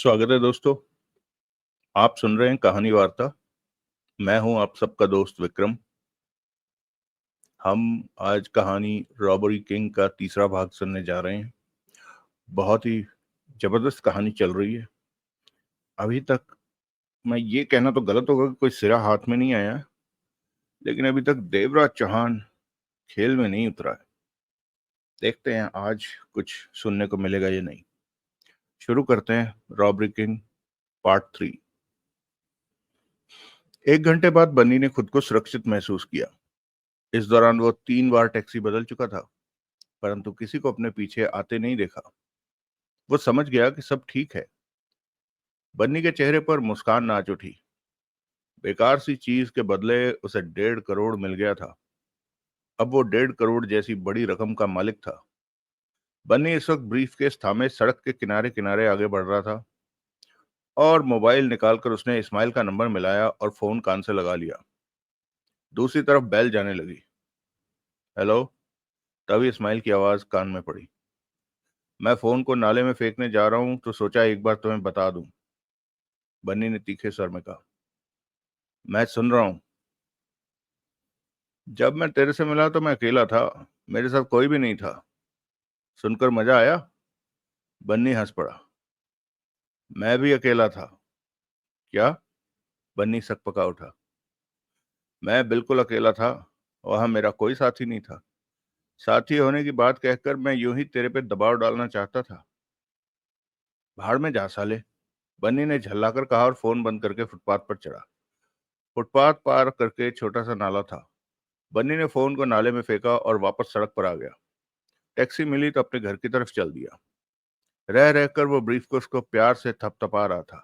स्वागत है दोस्तों। आप सुन रहे हैं कहानी वार्ता। मैं हूं आप सबका दोस्त विक्रम। हम आज कहानी रॉबरी किंग का तीसरा भाग सुनने जा रहे हैं। बहुत ही जबरदस्त कहानी चल रही है। अभी तक मैं ये कहना तो गलत होगा कि कोई सिरा हाथ में नहीं आया, लेकिन अभी तक देवराज चौहान खेल में नहीं उतरा है। देखते हैं आज कुछ सुनने को मिलेगा या नहीं। शुरू करते हैं रॉबरी किंग पार्ट 3। 1 घंटे बाद बन्नी ने खुद को सुरक्षित महसूस किया। इस दौरान वो 3 बार टैक्सी बदल चुका था, परंतु किसी को अपने पीछे आते नहीं देखा। वो समझ गया कि सब ठीक है। बन्नी के चेहरे पर मुस्कान नाच उठी। बेकार सी चीज के बदले उसे 1.5 करोड़ मिल गया था। अब वो 1.5 करोड़ जैसी बड़ी रकम का मालिक था। बन्नी इस वक्त ब्रीफकेस थामे सड़क के किनारे किनारे आगे बढ़ रहा था और मोबाइल निकालकर उसने इस्माइल का नंबर मिलाया और फोन कान से लगा लिया। दूसरी तरफ बेल जाने लगी। हेलो। तभी इस्माइल की आवाज कान में पड़ी। मैं फोन को नाले में फेंकने जा रहा हूं तो सोचा एक बार तुम्हें बता दूं। बन्नी ने तीखे स्वर में कहा। मैं सुन रहा हूं। जब मैं तेरे से मिला तो मैं अकेला था। मेरे साथ कोई भी नहीं था। सुनकर मजा आया। बन्नी हंस पड़ा। मैं भी अकेला था। क्या? बन्नी सकपका उठा। मैं बिल्कुल अकेला था। वहां मेरा कोई साथी नहीं था। साथी होने की बात कहकर मैं यूं ही तेरे पे दबाव डालना चाहता था। भाड़ में जा साले। बन्नी ने झल्लाकर कहा और फोन बंद करके फुटपाथ पर चढ़ा। फुटपाथ पार करके छोटा सा नाला था। बन्नी ने फोन को नाले में फेंका और वापस सड़क पर आ गया। टैक्सी मिली तो अपने घर की तरफ चल दिया। रह रहकर वो ब्रीफकेस को प्यार से थपथपा रहा था।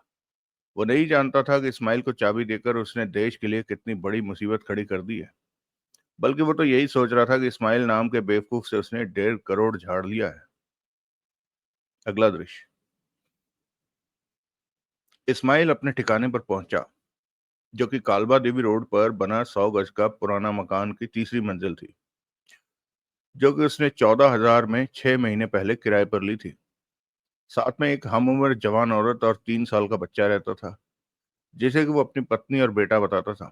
वो नहीं जानता था कि इस्माइल को चाबी देकर उसने देश के लिए कितनी बड़ी मुसीबत खड़ी कर दी है। बल्कि वो तो यही सोच रहा था कि इस्माइल नाम के बेवकूफ से उसने 1.5 करोड़ झाड़ लिया है। अगला दृश्य। इस्माइल अपने ठिकाने पर पहुंचा, जो कि कालबा देवी रोड पर बना 100 गज का पुराना मकान की तीसरी मंजिल थी, जो कि उसने 14,000 में 6 महीने पहले किराए पर ली थी। साथ में एक हम उम्र जवान औरत और 3 साल का बच्चा रहता था, जिसे कि वो अपनी पत्नी और बेटा बताता था।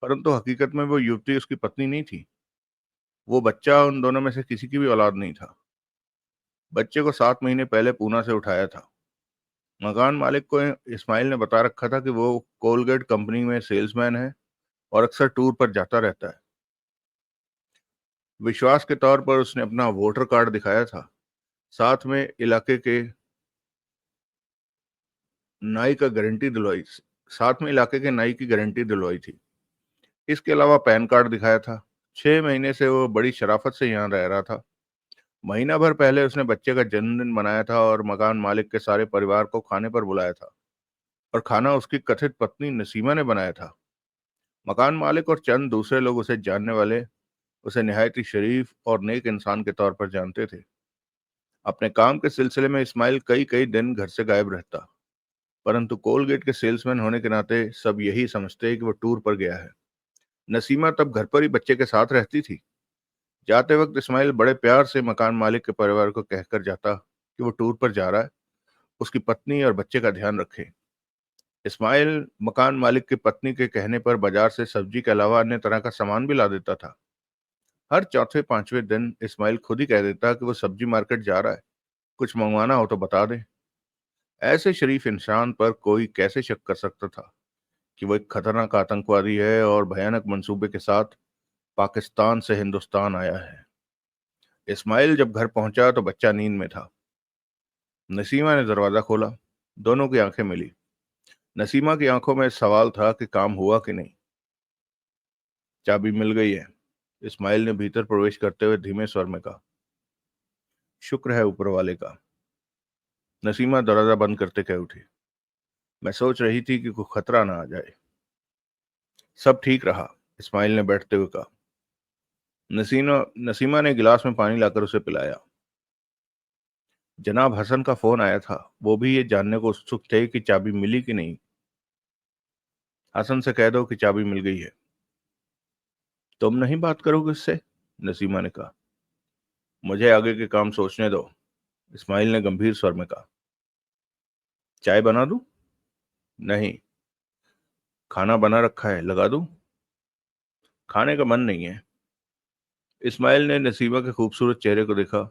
परंतु हकीकत में वो युवती उसकी पत्नी नहीं थी। वो बच्चा उन दोनों में से किसी की भी औलाद नहीं था। बच्चे को 7 महीने पहले पूना से उठाया था। मकान मालिक को इस्माइल ने बता रखा था कि वो कोलगेट कंपनी में सेल्समैन है और अक्सर टूर पर जाता रहता है। विश्वास के तौर पर उसने अपना वोटर कार्ड दिखाया था। साथ में इलाके के नाई का गारंटी दिलवाई साथ में इलाके के नाई की गारंटी दिलवाई थी। इसके अलावा पैन कार्ड दिखाया था। 6 महीने से वो बड़ी शराफत से यहाँ रह रहा था। महीना भर पहले उसने बच्चे का जन्मदिन मनाया था और मकान मालिक के सारे परिवार को खाने पर बुलाया था, और खाना उसकी कथित पत्नी नसीमा ने बनाया था। मकान मालिक और चंद दूसरे लोग उसे जानने वाले उसे निहायत ही शरीफ और नेक इंसान के तौर पर जानते थे। अपने काम के सिलसिले में इस्माइल कई कई दिन घर से गायब रहता, परंतु कोलगेट के सेल्समैन होने के नाते सब यही समझते कि वो टूर पर गया है। नसीमा तब घर पर ही बच्चे के साथ रहती थी। जाते वक्त इस्माइल बड़े प्यार से मकान मालिक के परिवार को कहकर जाता कि वो टूर पर जा रहा है, उसकी पत्नी और बच्चे का ध्यान रखे। इस्माइल मकान मालिक की पत्नी के कहने पर बाजार से सब्जी के अलावा अन्य तरह का सामान भी ला देता था। हर चौथे पांचवें दिन इस्माइल खुद ही कह देता कि वो सब्जी मार्केट जा रहा है, कुछ मंगवाना हो तो बता दे। ऐसे शरीफ इंसान पर कोई कैसे शक कर सकता था कि वो एक खतरनाक आतंकवादी है और भयानक मंसूबे के साथ पाकिस्तान से हिंदुस्तान आया है। इस्माइल जब घर पहुंचा तो बच्चा नींद में था। नसीमा ने दरवाजा खोला। दोनों की आंखें मिली। नसीमा की आंखों में सवाल था कि काम हुआ कि नहीं। चाबी मिल गई है, इस्माइल ने भीतर प्रवेश करते हुए धीमे स्वर में कहा। शुक्र है ऊपर वाले का। नसीमा दरवाजा बंद करते कह उठी। मैं सोच रही थी कि कोई खतरा ना आ जाए। सब ठीक रहा, इस्माइल ने बैठते हुए कहा। नसीमा ने गिलास में पानी लाकर उसे पिलाया। जनाब हसन का फोन आया था। वो भी ये जानने को उत्सुक थे कि चाबी मिली कि नहीं। हसन से कह दो कि चाबी मिल गई है। तुम नहीं बात करोगे उससे? नसीमा ने कहा। मुझे आगे के काम सोचने दो, इस्माइल ने गंभीर स्वर में कहा। चाय बना दूं? नहीं। खाना बना रखा है, लगा दूं? खाने का मन नहीं है। इस्माइल ने नसीमा के खूबसूरत चेहरे को देखा।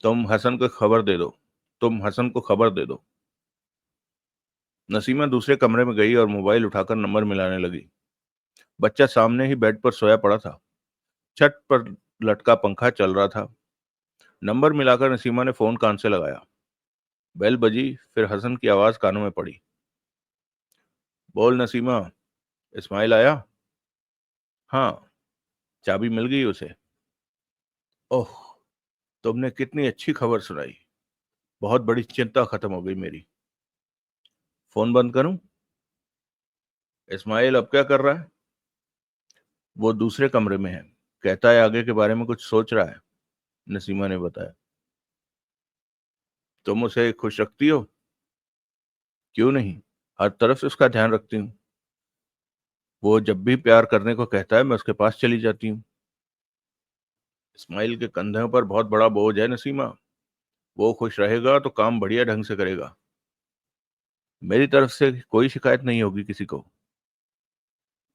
तुम हसन को खबर दे दो। तुम हसन को खबर दे दो। नसीमा दूसरे कमरे में गई और मोबाइल उठाकर नंबर मिलाने लगी। बच्चा सामने ही बेड पर सोया पड़ा था। छत पर लटका पंखा चल रहा था। नंबर मिलाकर नसीमा ने फोन कान से लगाया। बेल बजी, फिर हसन की आवाज कानों में पड़ी। बोल नसीमा, इस्माइल आया? हाँ। चाबी मिल गई उसे? ओह, तुमने कितनी अच्छी खबर सुनाई। बहुत बड़ी चिंता खत्म हो गई मेरी। फोन बंद करूं? इस्माइल अब क्या कर रहा है? वो दूसरे कमरे में है। कहता है आगे के बारे में कुछ सोच रहा है। नसीमा ने बताया। तुम उसे खुश रखती हो? क्यों नहीं, हर तरफ से उसका ध्यान रखती हूँ। वो जब भी प्यार करने को कहता है मैं उसके पास चली जाती हूँ। इस्माइल के कंधों पर बहुत बड़ा बोझ है नसीमा। वो खुश रहेगा तो काम बढ़िया ढंग से करेगा। मेरी तरफ से कोई शिकायत नहीं होगी किसी को।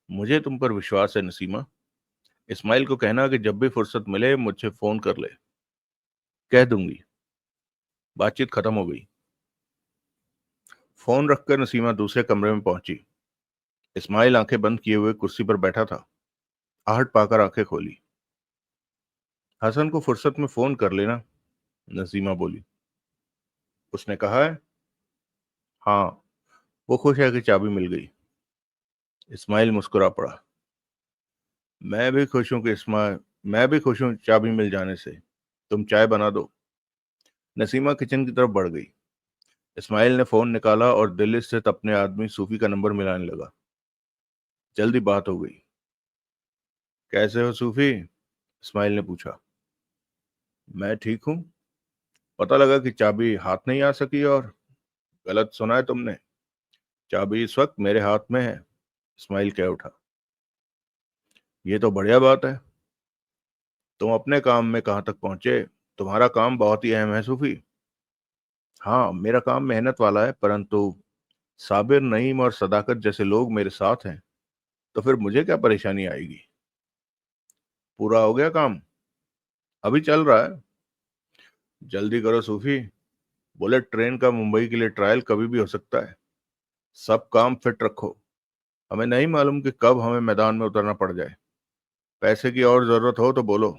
मुझे तुम पर विश्वास है नसीमा। इस्माइल को कहना कि जब भी फुर्सत मिले मुझे फोन कर ले। कह दूंगी। बातचीत खत्म हो गई। फोन रखकर नसीमा दूसरे कमरे में पहुंची। इस्माइल आंखें बंद किए हुए कुर्सी पर बैठा था। आहट पाकर आंखें खोली। हसन को फुर्सत में फोन कर लेना, नसीमा बोली। उसने कहा है? हाँ। वो खुश है कि चाबी मिल गई। इस्माइल मुस्कुरा पड़ा। मैं भी खुश हूं कि इस्माइल मैं भी खुश हूं चाबी मिल जाने से। तुम चाय बना दो। नसीमा किचन की तरफ बढ़ गई। इस्माइल ने फोन निकाला और दिल्ली स्थित अपने आदमी सूफी का नंबर मिलाने लगा। जल्दी बात हो गई। कैसे हो सूफी? इस्माइल ने पूछा। मैं ठीक हूँ। पता लगा कि चाबी हाथ नहीं आ सकी और गलत सुना है तुमने। चाबी इस वक्त मेरे हाथ में है। इस्माइल कह उठा। ये तो बढ़िया बात है। तुम अपने काम में कहाँ तक पहुंचे? तुम्हारा काम बहुत ही अहम है सूफी। हाँ, मेरा काम मेहनत वाला है, परंतु साबिर, नईम और सदाकत जैसे लोग मेरे साथ हैं तो फिर मुझे क्या परेशानी आएगी। पूरा हो गया काम? अभी चल रहा है। जल्दी करो सूफी। बुलेट ट्रेन का मुंबई के लिए ट्रायल कभी भी हो सकता है। सब काम फिट रखो। हमें नहीं मालूम कि कब हमें मैदान में उतरना पड़ जाए। पैसे की और जरूरत हो तो बोलो।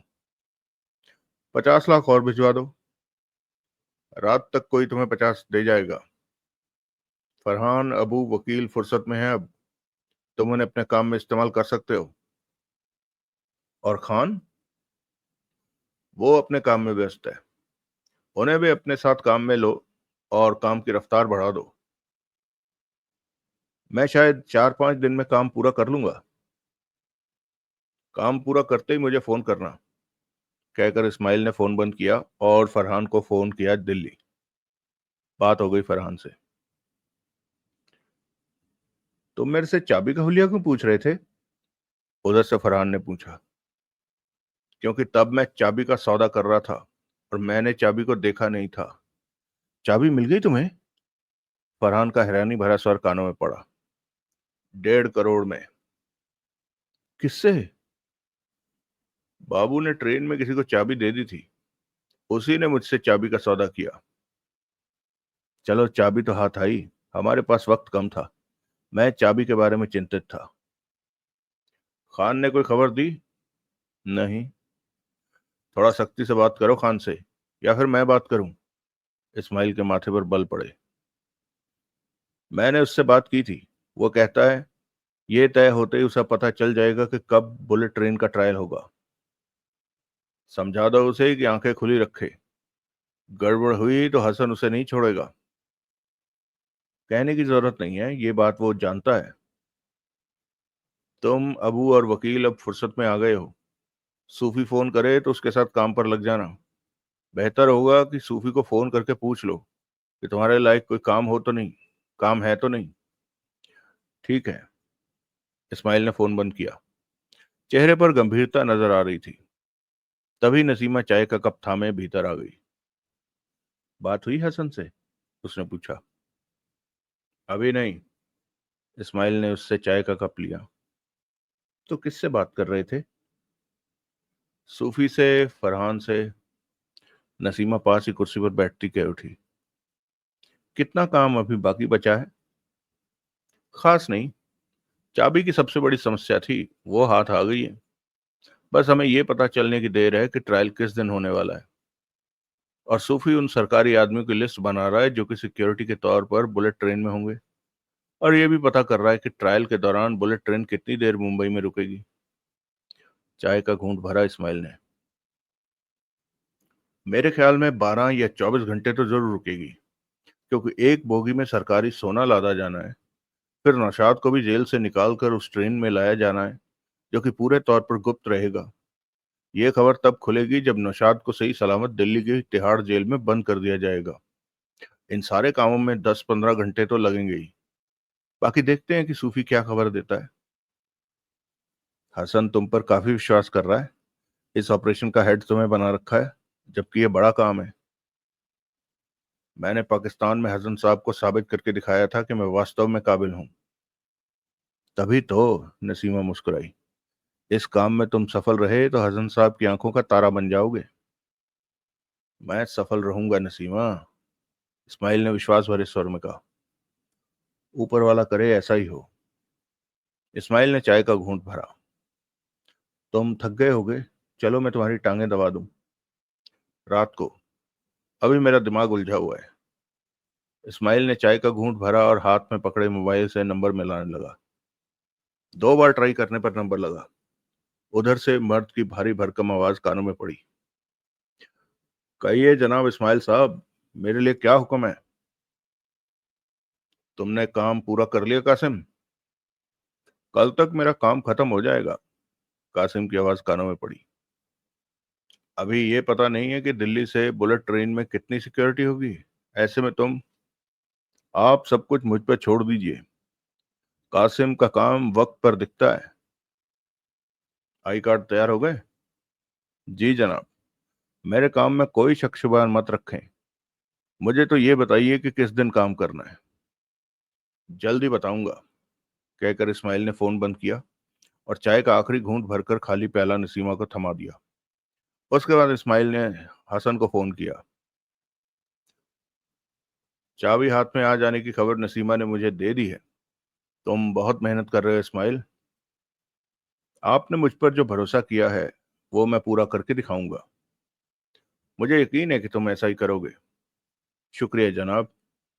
50 लाख और भिजवा दो। रात तक कोई तुम्हें 50 दे जाएगा। फरहान, अबू, वकील फुर्सत में है अब। तुम उन्हें अपने काम में इस्तेमाल कर सकते हो। और खान? वो अपने काम में व्यस्त है। उन्हें भी अपने साथ काम में लो और काम की रफ्तार बढ़ा दो। मैं शायद 4-5 दिन में काम पूरा कर लूंगा। काम पूरा करते ही मुझे फोन करना, कहकर इस्माइल ने फोन बंद किया और फरहान को फोन किया दिल्ली। बात हो गई फरहान से। तुम मेरे से चाबी का हुलिया क्यों पूछ रहे थे? उधर से फरहान ने पूछा। क्योंकि तब मैं चाबी का सौदा कर रहा था और मैंने चाबी को देखा नहीं था। चाबी मिल गई तुम्हें? फरहान का हैरानी भरा स्वर कानों में पड़ा। 1.5 करोड़ में। किससे? बाबू ने ट्रेन में किसी को चाबी दे दी थी। उसी ने मुझसे चाबी का सौदा किया। चलो, चाबी तो हाथ आई। हमारे पास वक्त कम था। मैं चाबी के बारे में चिंतित था। खान ने कोई खबर दी? नहीं। थोड़ा सख्ती से बात करो खान से, या फिर मैं बात करूं? इस्माइल के माथे पर बल पड़े। मैंने उससे बात की थी। वो कहता है ये तय होते ही उसे पता चल जाएगा कि कब बुलेट ट्रेन का ट्रायल होगा। समझा दो उसे कि आंखें खुली रखे। गड़बड़ हुई तो हसन उसे नहीं छोड़ेगा। कहने की जरूरत नहीं है, ये बात वो जानता है। तुम, अबू और वकील अब फुर्सत में आ गए हो। सूफी फोन करे तो उसके साथ काम पर लग जाना। बेहतर होगा कि सूफी को फोन करके पूछ लो कि तुम्हारे लायक कोई काम हो तो नहीं, काम है तो नहीं। ठीक है। इस्माइल ने फोन बंद किया। चेहरे पर गंभीरता नजर आ रही थी। तभी नसीमा चाय का कप थामे भीतर आ गई। बात हुई हसन से? उसने पूछा। अभी नहीं। इस्माइल ने उससे चाय का कप लिया। तो किससे बात कर रहे थे? सूफी से, फरहान से। नसीमा पास ही कुर्सी पर बैठती कह उठी, कितना काम अभी बाकी बचा है? खास नहीं। चाबी की सबसे बड़ी समस्या थी, वो हाथ आ गई है। बस हमें ये पता चलने की देर है कि ट्रायल किस दिन होने वाला है। और सूफी उन सरकारी आदमियों की लिस्ट बना रहा है जो कि सिक्योरिटी के तौर पर बुलेट ट्रेन में होंगे। और ये भी पता कर रहा है कि ट्रायल के दौरान बुलेट ट्रेन कितनी देर मुंबई में रुकेगी। चाय का घूंट भरा इस्माइल ने। मेरे ख्याल में 12 या 24 घंटे तो जरूर रुकेगी, क्योंकि एक बोगी में सरकारी सोना लादा जाना है। फिर नौशाद को भी जेल से निकाल कर उस ट्रेन में लाया जाना है, जो कि पूरे तौर पर गुप्त रहेगा। ये खबर तब खुलेगी जब नौशाद को सही सलामत दिल्ली की तिहाड़ जेल में बंद कर दिया जाएगा। इन सारे कामों में 10-15 घंटे तो लगेंगे ही। बाकी देखते हैं कि सूफी क्या खबर देता है। हसन तुम पर काफी विश्वास कर रहा है। इस ऑपरेशन का हेड तुम्हें बना रखा है, जबकि ये बड़ा काम है। मैंने पाकिस्तान में हसन साहब को साबित करके दिखाया था कि मैं वास्तव में काबिल हूं। तभी तो। नसीमा मुस्कुराई। इस काम में तुम सफल रहे तो हसन साहब की आंखों का तारा बन जाओगे। मैं सफल रहूंगा नसीमा, इस्माइल ने विश्वास भरे स्वर में कहा। ऊपर वाला करे ऐसा ही हो। इस्माइल ने चाय का घूंट भरा। तुम थक गए होगे, चलो मैं तुम्हारी टांगें दबा दूं। रात को। अभी मेरा दिमाग उलझा हुआ है। इस्माइल ने चाय का घूंट भरा और हाथ में पकड़े मोबाइल से नंबर मिलाने लगा। 2 बार ट्राई करने पर नंबर लगा। उधर से मर्द की भारी भरकम आवाज कानों में पड़ी। कहिए जनाब इस्माइल साहब, मेरे लिए क्या हुक्म है? तुमने काम पूरा कर लिया कासिम? कल तक मेरा काम खत्म हो जाएगा। कासिम की आवाज कानों में पड़ी। अभी ये पता नहीं है कि दिल्ली से बुलेट ट्रेन में कितनी सिक्योरिटी होगी। ऐसे में आप सब कुछ मुझ पर छोड़ दीजिए। कासिम का काम वक्त पर दिखता है। आई कार्ड तैयार हो गए? जी जनाब। मेरे काम में कोई शक शुबा मत रखें। मुझे तो ये बताइए कि किस दिन काम करना है। जल्दी बताऊंगा, कहकर इस्माइल ने फोन बंद किया और चाय का आखिरी घूंट भरकर खाली प्याला नसीमा को थमा दिया। उसके बाद इस्माइल ने हसन को फोन किया। चाबी हाथ में आ जाने की खबर नसीमा ने मुझे दे दी है। तुम बहुत मेहनत कर रहे हो इस्माइल। आपने मुझ पर जो भरोसा किया है वो मैं पूरा करके दिखाऊंगा। मुझे यकीन है कि तुम ऐसा ही करोगे। शुक्रिया जनाब।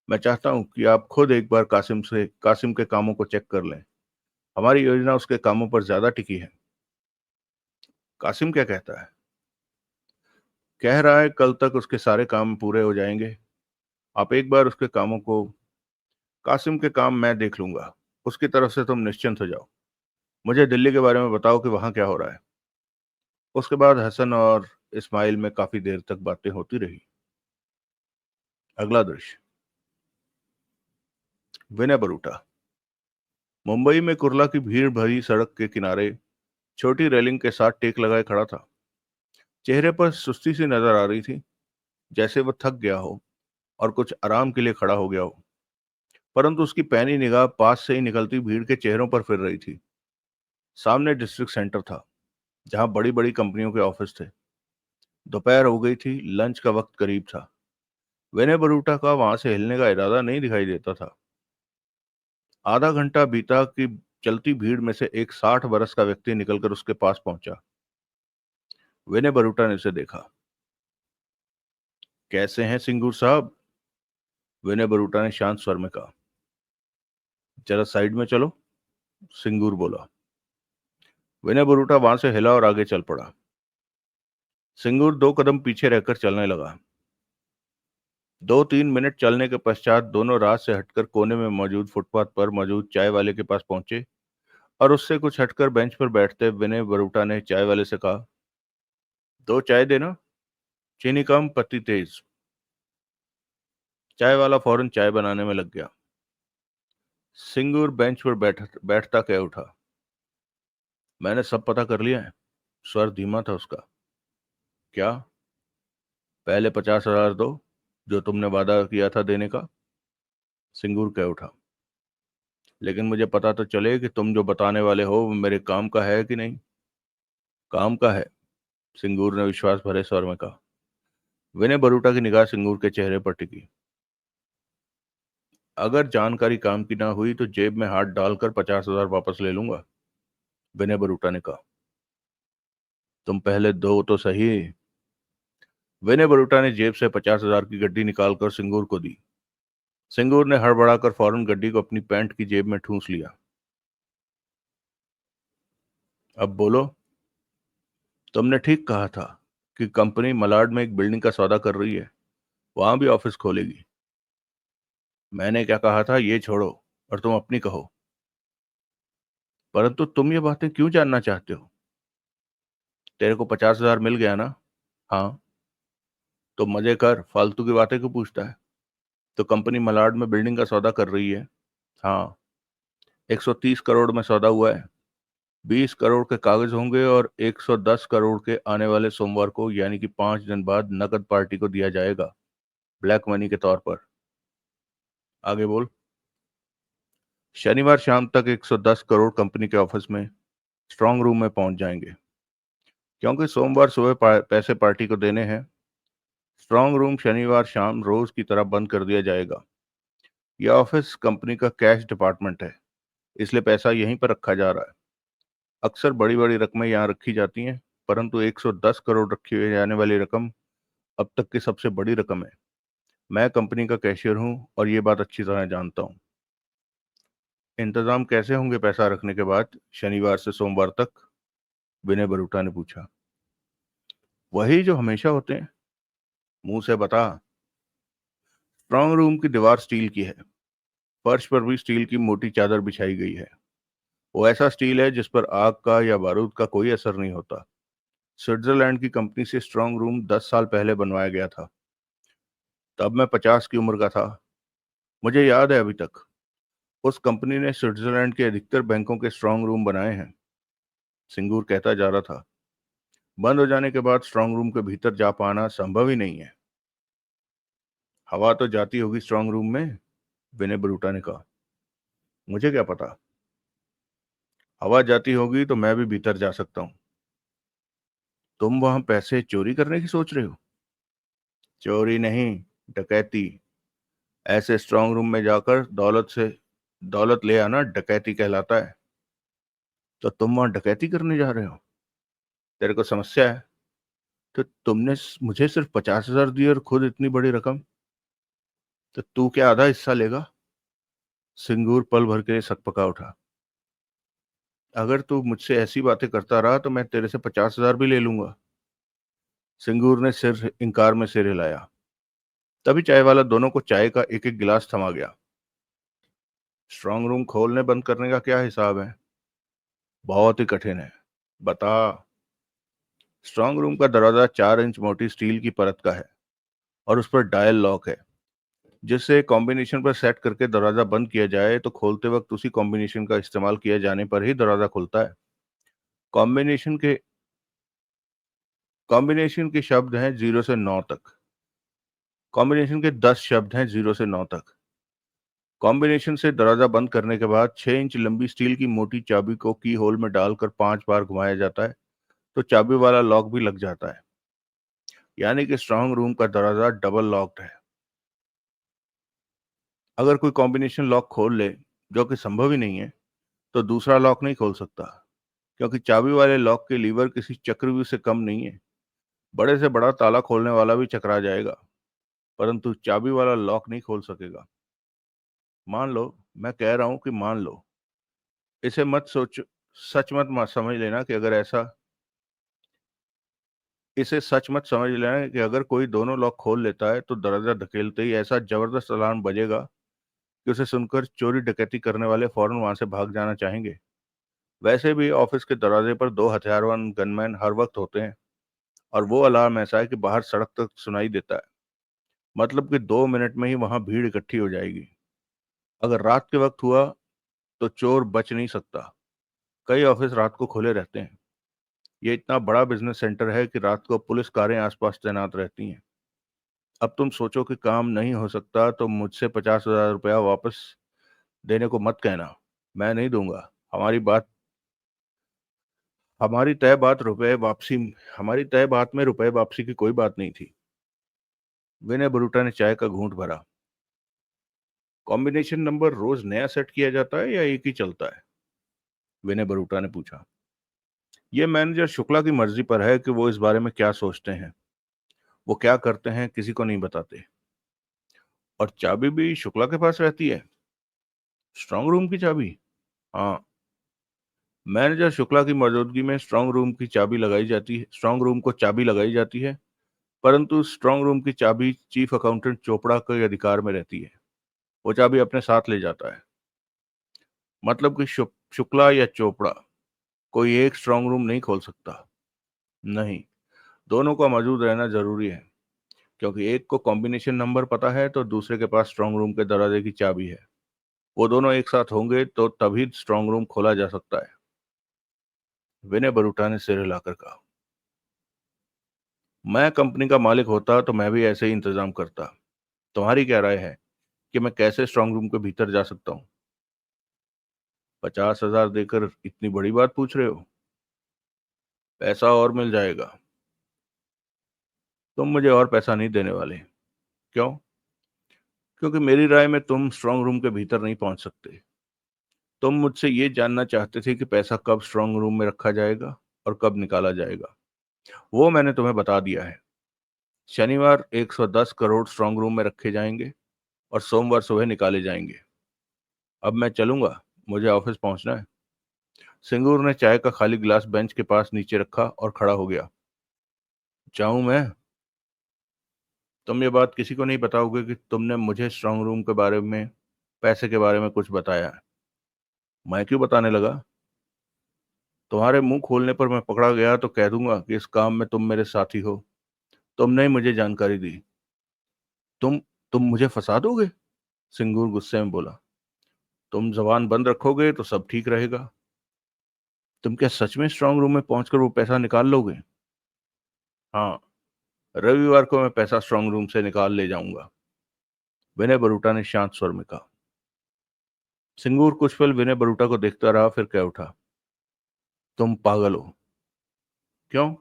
मैं चाहता हूं कि आप खुद एक बार कासिम के कामों को चेक कर लें। हमारी योजना उसके कामों पर ज्यादा टिकी है। कासिम क्या कहता है? कह रहा है कल तक उसके सारे काम पूरे हो जाएंगे। आप एक बार उसके कामों को कासिम के काम मैं देख लूंगा। उसकी तरफ से तुम निश्चिंत हो जाओ। मुझे दिल्ली के बारे में बताओ कि वहां क्या हो रहा है। उसके बाद हसन और इस्माइल में काफी देर तक बातें होती रही। अगला दृश्य। विनय बरूटा। मुंबई में कुर्ला की भीड़ भरी सड़क के किनारे छोटी रेलिंग के साथ टेक लगाए खड़ा था। चेहरे पर सुस्ती सी नजर आ रही थी, जैसे वह थक गया हो और कुछ आराम के लिए खड़ा हो गया हो। परंतु उसकी पैनी निगाह पास से ही निकलती भीड़ के चेहरों पर फिर रही थी। सामने डिस्ट्रिक्ट सेंटर था, जहां बड़ी बड़ी कंपनियों के ऑफिस थे। दोपहर हो गई थी, लंच का वक्त करीब था। विनय बरूटा का वहां से हिलने का इरादा नहीं दिखाई देता था। आधा घंटा बीता कि चलती भीड़ में से एक 60 बरस का व्यक्ति निकलकर उसके पास पहुंचा। विनय बरूटा ने उसे देखा। कैसे हैं सिंगूर साहब? विनय बरूटा ने शांत स्वर में कहा। जरा साइड में चलो, सिंगूर बोला। विनय बरूटा वहां से हिला और आगे चल पड़ा। सिंगूर 2 कदम पीछे रहकर चलने लगा। 2-3 मिनट चलने के पश्चात दोनों राह से हटकर कोने में मौजूद फुटपाथ पर मौजूद चाय वाले के पास पहुंचे और उससे कुछ हटकर बेंच पर बैठते विनय बरूटा ने चाय वाले से कहा, 2 चाय देना, चीनी कम, पत्ती तेज। चाय वाला फौरन चाय बनाने में लग गया। सिंगूर बेंच पर बैठता कह उठा, मैंने सब पता कर लिया है। स्वर धीमा था उसका। क्या? पहले 50,000 दो, जो तुमने वादा किया था देने का। सिंगूर कह उठा। लेकिन मुझे पता तो चले कि तुम जो बताने वाले हो वो मेरे काम का है कि नहीं। काम का है, सिंगूर ने विश्वास भरे स्वर में कहा। विनय बरूटा की निगाह सिंगूर के चेहरे पर टिकी। अगर जानकारी काम की ना हुई तो जेब में हाथ डालकर 50,000 वापस ले लूंगा, विनय बरूटा ने कहा। तुम पहले दो तो सही। विनय बरूटा ने जेब से 50,000 की गड्डी निकालकर सिंगूर को दी। सिंगूर ने हड़बड़ाकर फौरन गड्डी को अपनी पैंट की जेब में ठूंस लिया। अब बोलो। तुमने ठीक कहा था कि कंपनी मलाड में एक बिल्डिंग का सौदा कर रही है, वहां भी ऑफिस खोलेगी। मैंने क्या कहा था ये छोड़ो और तुम अपनी कहो। परंतु तुम ये बातें क्यों जानना चाहते हो? तेरे को 50,000 मिल गया ना? हाँ। तो मजे कर, फालतू की बातें क्यों पूछता है? तो कंपनी मलाड में बिल्डिंग का सौदा कर रही है। हाँ। 130 करोड़ में सौदा हुआ है। 20 करोड़ के कागज होंगे और 110 करोड़ के आने वाले सोमवार को, यानी कि 5 दिन बाद, नकद पार्टी को दिया जाएगा, ब्लैक मनी के तौर पर। आगे बोल। शनिवार शाम तक 110 करोड़ कंपनी के ऑफिस में स्ट्रांग रूम में पहुंच जाएंगे। क्योंकि सोमवार सुबह पैसे पार्टी को देने हैं, स्ट्रांग रूम शनिवार शाम रोज की तरह बंद कर दिया जाएगा। यह ऑफिस कंपनी का कैश डिपार्टमेंट है, इसलिए पैसा यहीं पर रखा जा रहा है। अक्सर बड़ी बड़ी रकमें यहाँ रखी जाती हैं, परंतु 110 करोड़ रखी जाने वाली रकम अब तक की सबसे बड़ी रकम है। मैं कंपनी का कैशियर हूँ और ये बात अच्छी तरह जानता हूँ। इंतजाम कैसे होंगे पैसा रखने के बाद शनिवार से सोमवार तक? विनय बरूटा ने पूछा। वही जो हमेशा होते हैं, मुंह से बता। स्ट्रांग रूम की दीवार स्टील की है, फर्श पर भी स्टील की मोटी चादर बिछाई गई है। वो ऐसा स्टील है जिस पर आग का या बारूद का कोई असर नहीं होता। स्विट्जरलैंड की कंपनी से स्ट्रांग रूम 10 साल पहले बनवाया गया था। तब मैं 50 की उम्र का था। मुझे याद है अभी तक। उस कंपनी ने स्विट्जरलैंड के अधिकतर बैंकों के स्ट्रांग रूम बनाए हैं, सिंगूर कहता जा रहा था। बंद हो जाने के बाद स्ट्रांग रूम के भीतर जा पाना संभव ही नहीं है। हवा तो जाती होगी स्ट्रांग रूम में, विनय बरूटा ने कहा। मुझे क्या पता। हवा जाती होगी तो मैं भी भीतर जा सकता हूँ। तुम वहां पैसे चोरी करने की सोच रहे हो? चोरी नहीं, डकैती। ऐसे स्ट्रांग रूम में जाकर दौलत ले आना डकैती कहलाता है। तो तुम वहां डकैती करने जा रहे हो? तेरे को समस्या है? तो तुमने मुझे सिर्फ 50,000 दिए और खुद इतनी बड़ी रकम। तो तू क्या आधा हिस्सा लेगा? सिंगूर पल भर के लिए सकपका उठा। अगर तू मुझसे ऐसी बातें करता रहा तो मैं तेरे से 50,000 भी ले लूंगा। सिंगूर ने सिर इनकार में सिर हिलाया। तभी चाय वाला दोनों को चाय का एक एक गिलास थमा गया। स्ट्रांग रूम खोलने बंद करने का क्या हिसाब है? बहुत ही कठिन है, बता। स्ट्रांग रूम का दरवाजा 4 इंच मोटी स्टील की परत का है और उस पर डायल लॉक है, जिससे कॉम्बिनेशन पर सेट करके दरवाजा बंद किया जाए तो खोलते वक्त उसी कॉम्बिनेशन का इस्तेमाल किए जाने पर ही दरवाजा खुलता है। कॉम्बिनेशन के कॉम्बिनेशन के शब्द हैं 0 से 9 तक। कॉम्बिनेशन के 10 शब्द हैं 0 से 9 तक। कॉम्बिनेशन से दरवाजा बंद करने के बाद 6 इंच लंबी स्टील की मोटी चाबी को की होल में डालकर 5 बार घुमाया जाता है तो चाबी वाला लॉक भी लग जाता है। यानी कि स्ट्रांग रूम का दरवाजा डबल लॉक्ड है। अगर कोई कॉम्बिनेशन लॉक खोल ले, जो कि संभव ही नहीं है, तो दूसरा लॉक नहीं खोल सकता, क्योंकि चाबी वाले लॉक के लीवर किसी चक्रव्यूह से कम नहीं है। बड़े से बड़ा ताला खोलने वाला भी चकरा जाएगा, परंतु चाबी वाला लॉक नहीं खोल सकेगा। मान लो, मैं कह रहा हूं कि मान लो। इसे मत सोच, सच मत समझ लेना कि अगर ऐसा इसे सच मत समझ लेना कि अगर कोई दोनों लॉक खोल लेता है तो दरवाजा धकेलते ही ऐसा जबरदस्त अलार्म बजेगा कि उसे सुनकर चोरी डकैती करने वाले फौरन वहां से भाग जाना चाहेंगे। वैसे भी ऑफिस के दरवाजे पर 2 हथियारबंद गनमैन हर वक्त होते हैं, और वो अलार्म ऐसा है कि बाहर सड़क तक सुनाई देता है। मतलब कि 2 मिनट में ही वहां भीड़ इकट्ठी हो जाएगी। अगर रात के वक्त हुआ तो चोर बच नहीं सकता। कई ऑफिस रात को खुले रहते हैं। ये इतना बड़ा बिजनेस सेंटर है कि रात को पुलिस कारें आसपास तैनात रहती हैं। अब तुम सोचो कि काम नहीं हो सकता तो मुझसे 50,000 रुपया वापस देने को मत कहना। मैं नहीं दूंगा। हमारी तय बात रुपए वापसी हमारी तय बात में रुपए वापसी की कोई बात नहीं थी। विनय बरूटा ने चाय का घूंट भरा। कॉम्बिनेशन नंबर रोज नया सेट किया जाता है या एक ही चलता है? विनय बरूटा ने पूछा। यह मैनेजर शुक्ला की मर्जी पर है कि वो इस बारे में क्या सोचते हैं। वो क्या करते हैं किसी को नहीं बताते। और चाबी भी शुक्ला के पास रहती है? स्ट्रांग रूम की चाबी? हाँ। मैनेजर शुक्ला की मौजूदगी में स्ट्रांग रूम को चाबी लगाई जाती है। परंतु स्ट्रांग रूम की चाबी चीफ अकाउंटेंट चोपड़ा के अधिकार में रहती है। वो चाबी अपने साथ ले जाता है। मतलब कि शुक्ला या चोपड़ा कोई एक स्ट्रांग रूम नहीं खोल सकता? नहीं, दोनों का मौजूद रहना जरूरी है। क्योंकि एक को कॉम्बिनेशन नंबर पता है तो दूसरे के पास स्ट्रांग रूम के दरवाजे की चाबी है। वो दोनों एक साथ होंगे तो तभी स्ट्रांग रूम खोला जा सकता है। विनय बरूटा ने सिर हिलाकर कहा। मैं कंपनी का मालिक होता तो मैं भी ऐसे ही इंतजाम करता। तुम्हारी क्या राय है कि मैं कैसे स्ट्रांग रूम के भीतर जा सकता हूँ? 50,000 देकर इतनी बड़ी बात पूछ रहे हो? पैसा और मिल जाएगा। तुम मुझे और पैसा नहीं देने वाले। क्यों? क्योंकि मेरी राय में तुम स्ट्रांग रूम के भीतर नहीं पहुंच सकते। तुम मुझसे ये जानना चाहते थे कि पैसा कब स्ट्रांग रूम में रखा जाएगा और कब निकाला जाएगा। वो मैंने तुम्हें बता दिया है। शनिवार 110 करोड़ स्ट्रांग रूम में रखे जाएंगे और सोमवार सुबह निकाले जाएंगे। अब मैं चलूंगा, मुझे ऑफिस पहुंचना है। सिंगूर ने चाय का खाली गिलास बेंच के पास नीचे रखा और खड़ा हो गया। जाऊं मैं? तुम ये बात किसी को नहीं बताओगे कि तुमने मुझे स्ट्रांग रूम के बारे में, पैसे के बारे में कुछ बताया है? मैं क्यों बताने लगा? तुम्हारे मुंह खोलने पर मैं पकड़ा गया तो कह दूंगा कि इस काम में तुम मेरे साथी हो। तुमने ही मुझे जानकारी दी। तुम तुम मुझे फंसा दोगे? सिंगूर गुस्से में बोला। तुम जबान बंद रखोगे तो सब ठीक रहेगा। तुम क्या सच में स्ट्रांग रूम में पहुंचकर वो पैसा निकाल लोगे? हाँ, रविवार को मैं पैसा स्ट्रांग रूम से निकाल ले जाऊंगा। विनय बरूटा ने शांत स्वर में कहा। सिंगूर कुछ पल विनय बरूटा को देखता रहा, फिर कह उठा। तुम पागल हो। क्यों?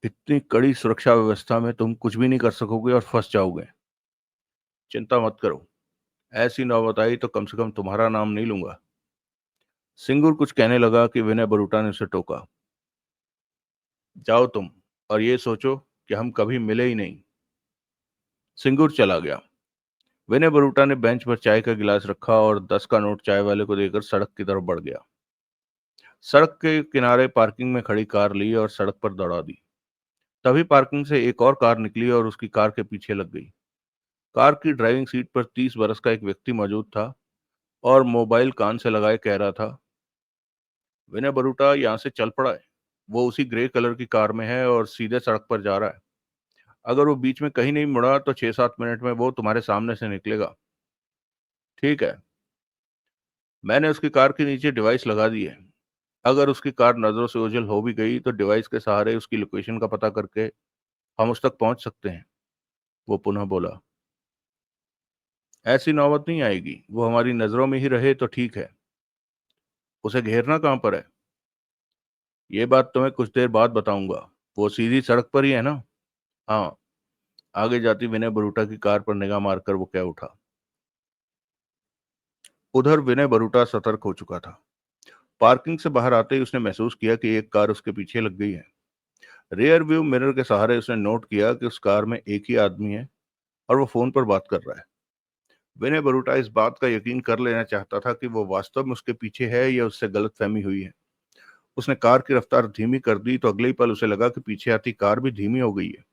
इतनी कड़ी सुरक्षा व्यवस्था में तुम कुछ भी नहीं कर सकोगे और फंस जाओगे। चिंता मत करो, ऐसी नौबत आई तो कम से कम तुम्हारा नाम नहीं लूंगा। सिंगूर कुछ कहने लगा कि विनय बरूटा ने उसे टोका। जाओ तुम, और ये सोचो कि हम कभी मिले ही नहीं। सिंगूर चला गया। विनय बरूटा ने बेंच पर चाय का गिलास रखा और 10 का नोट चाय वाले को देकर सड़क की तरफ बढ़ गया। सड़क के किनारे पार्किंग में खड़ी कार ली और सड़क पर दौड़ा दी। तभी पार्किंग से एक और कार निकली और उसकी कार के पीछे लग गई। कार की ड्राइविंग सीट पर 30 बरस का एक व्यक्ति मौजूद था और मोबाइल कान से लगाए कह रहा था। विनय बरूटा यहाँ से चल पड़ा है। वो उसी ग्रे कलर की कार में है और सीधे सड़क पर जा रहा है। अगर वो बीच में कहीं नहीं मुड़ा तो 6-7 मिनट में वो तुम्हारे सामने से निकलेगा। ठीक है। मैंने उसकी कार के नीचे डिवाइस लगा दी है। अगर उसकी कार नजरों से ओझल हो भी गई तो डिवाइस के सहारे उसकी लोकेशन का पता करके हम उस तक पहुंच सकते हैं। वो पुनः बोला। ऐसी नौबत नहीं आएगी, वो हमारी नजरों में ही रहे तो ठीक है। उसे घेरना कहाँ पर है? ये बात तुम्हें कुछ देर बाद बताऊंगा। वो सीधी सड़क पर ही है ना? हाँ। आगे जाती विनय बरूटा की कार पर निगाह मारकर वो कह उठा। उधर विनय बरूटा सतर्क हो चुका था। पार्किंग से बाहर आते ही उसने महसूस किया कि एक कार उसके पीछे लग गई है। रियर व्यू मिरर के सहारे उसने नोट किया कि उस कार में एक ही आदमी है और वो फोन पर बात कर रहा है। विनय बरूटा इस बात का यकीन कर लेना चाहता था कि वो वास्तव में उसके पीछे है या उससे गलतफहमी हुई है। उसने कार की रफ्तार धीमी कर दी तो अगले ही पल उसे लगा कि पीछे आती कार भी धीमी हो गई है।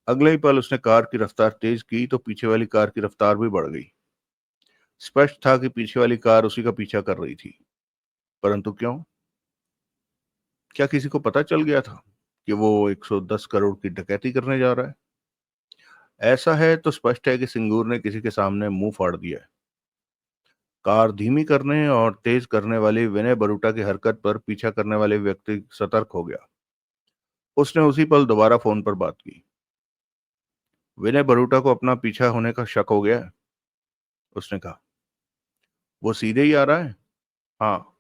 अगले ही पल उसने कार की रफ्तार तेज की तो पीछे वाली कार की रफ्तार भी बढ़ गई। स्पष्ट था कि पीछे वाली कार उसी का पीछा कर रही थी। परंतु क्यों? क्या किसी को पता चल गया था कि वो 110 करोड़ की डकैती करने जा रहा है? ऐसा है तो स्पष्ट है कि सिंगूर ने किसी के सामने मुंह फाड़ दिया है। कार धीमी करने और तेज करने वाली विनय बरूटा की हरकत पर पीछा करने वाले व्यक्ति सतर्क हो गया। उसने उसी पल दोबारा फोन पर बात की। विनय बरूटा को अपना पीछा होने का शक हो गया है, उसने कहा। वो सीधे ही आ रहा है। हाँ,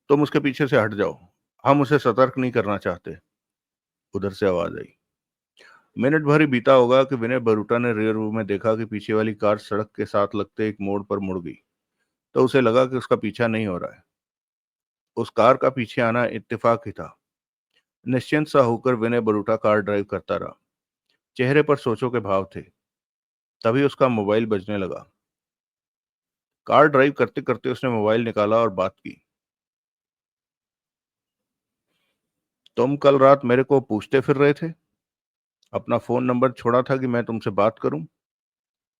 तुम उसके पीछे से हट जाओ, हम उसे सतर्क नहीं करना चाहते। उधर से आवाज आई। मिनट भर ही बीता होगा कि विनय बरूटा ने रियर व्यू में देखा कि पीछे वाली कार सड़क के साथ लगते एक मोड़ पर मुड़ गई। तो उसे लगा कि उसका पीछा नहीं हो रहा है। उस कार का पीछे आना इत्तेफाक ही था। निश्चिंत सा होकर विनय बरूटा कार ड्राइव करता रहा। चेहरे पर सोचों के भाव थे। तभी उसका मोबाइल बजने लगा। कार ड्राइव करते करते उसने मोबाइल निकाला और बात की। तुम कल रात मेरे को पूछते फिर रहे थे, अपना फोन नंबर छोड़ा था कि मैं तुमसे बात करूं।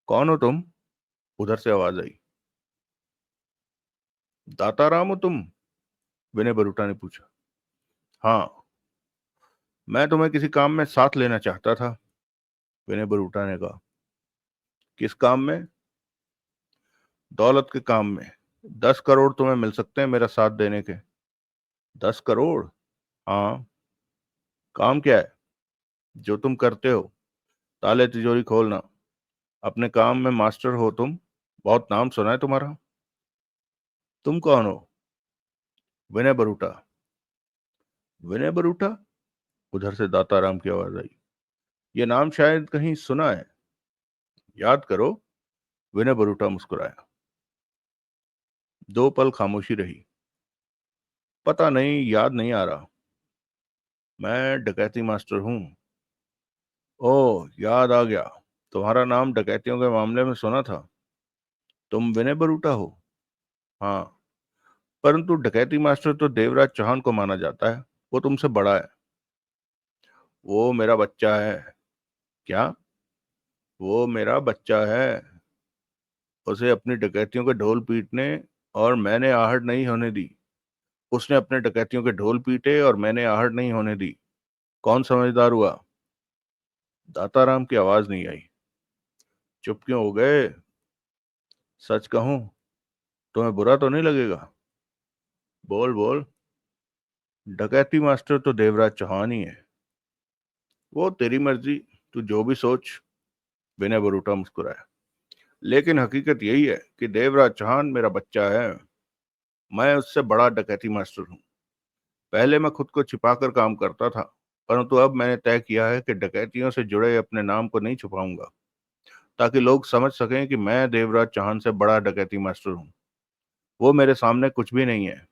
कौन हो तुम? उधर से आवाज आई। दाताराम हो तुम? विनय बरूटा ने पूछा। हाँ, मैं तुम्हें किसी काम में साथ लेना चाहता था। विनय बरूटा ने कहा। किस काम में? दौलत के काम में। 10 करोड़ तुम्हें मिल सकते हैं मेरा साथ देने के। 10 करोड़? हाँ। काम क्या है? जो तुम करते हो, ताले तिजोरी खोलना। अपने काम में मास्टर हो तुम। बहुत नाम सुना है तुम्हारा। तुम कौन हो? विनय बरूटा। विनय बरूटा? उधर से दाताराम की आवाज आई। ये नाम शायद कहीं सुना है। याद करो। विनय बरूटा मुस्कुराया। 2 पल खामोशी रही। पता नहीं, याद नहीं आ रहा। मैं डकैती मास्टर हूँ। ओह, याद आ गया। तुम्हारा नाम डकैतियों के मामले में सुना था। तुम विनय बरूटा हो? हाँ। परंतु डकैती मास्टर तो देवराज चौहान को माना जाता है। वो तुमसे बड़ा है। वो मेरा बच्चा है। क्या? वो मेरा बच्चा है। उसे अपनी डकैतियों के ढोल पीटने और मैंने आहट नहीं होने दी। उसने अपने डकैतियों के ढोल पीटे और मैंने आहट नहीं होने दी। कौन समझदार हुआ? दाताराम की आवाज नहीं आई। चुप क्यों हो गए? सच कहूं, तुम्हें बुरा तो नहीं लगेगा? बोल बोल। डकैती मास्टर तो देवराज चौहान ही है। वो तेरी मर्जी, तू जो भी सोच। विनय बरूटा मुस्कुराया। लेकिन हकीकत यही है कि देवराज चौहान मेरा बच्चा है। मैं उससे बड़ा डकैती मास्टर हूँ। पहले मैं खुद को छिपाकर काम करता था, परंतु अब मैंने तय किया है कि डकैतियों से जुड़े अपने नाम को नहीं छुपाऊंगा, ताकि लोग समझ सकें कि मैं देवराज चौहान से बड़ा डकैती मास्टर हूँ। वो मेरे सामने कुछ भी नहीं है।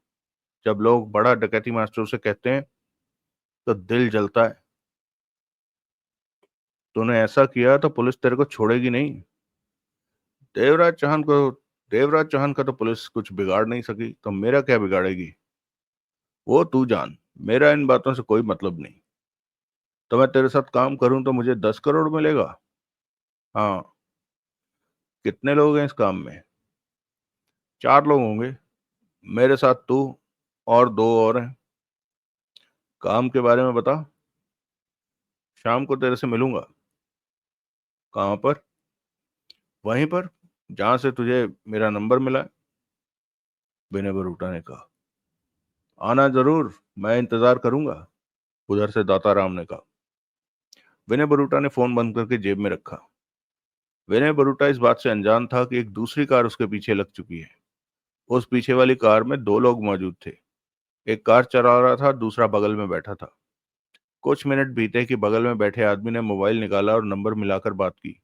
जब लोग बड़ा डकैती मास्टर से कहते हैं तो दिल जलता है। तूने ऐसा किया तो पुलिस तेरे को छोड़ेगी नहीं। देवराज चौहान को देवराज चौहान का तो पुलिस कुछ बिगाड़ नहीं सकी, तो मेरा क्या बिगाड़ेगी? वो तू जान। मेरा इन बातों से कोई मतलब नहीं। तो मैं तेरे साथ काम करूं तो मुझे 10 करोड़ मिलेगा? हाँ। कितने लोग हैं इस काम में? 4 लोग होंगे। मेरे साथ तू और 2 और हैं। काम के बारे में बता। शाम को तेरे से मिलूंगा। कहाँ पर? वहीं पर, जहां से तुझे मेरा नंबर मिला है। विनय बरूटा ने कहा। आना जरूर, मैं इंतजार करूंगा। उधर से दाताराम ने कहा। विनय बरूटा ने फोन बंद करके जेब में रखा। विनय बरूटा इस बात से अनजान था कि एक दूसरी कार उसके पीछे लग चुकी है। उस पीछे वाली कार में 2 लोग मौजूद थे। एक कार चला रहा था, दूसरा बगल में बैठा था। कुछ मिनट बीते कि बगल में बैठे आदमी ने मोबाइल निकाला और नंबर मिलाकर बात की।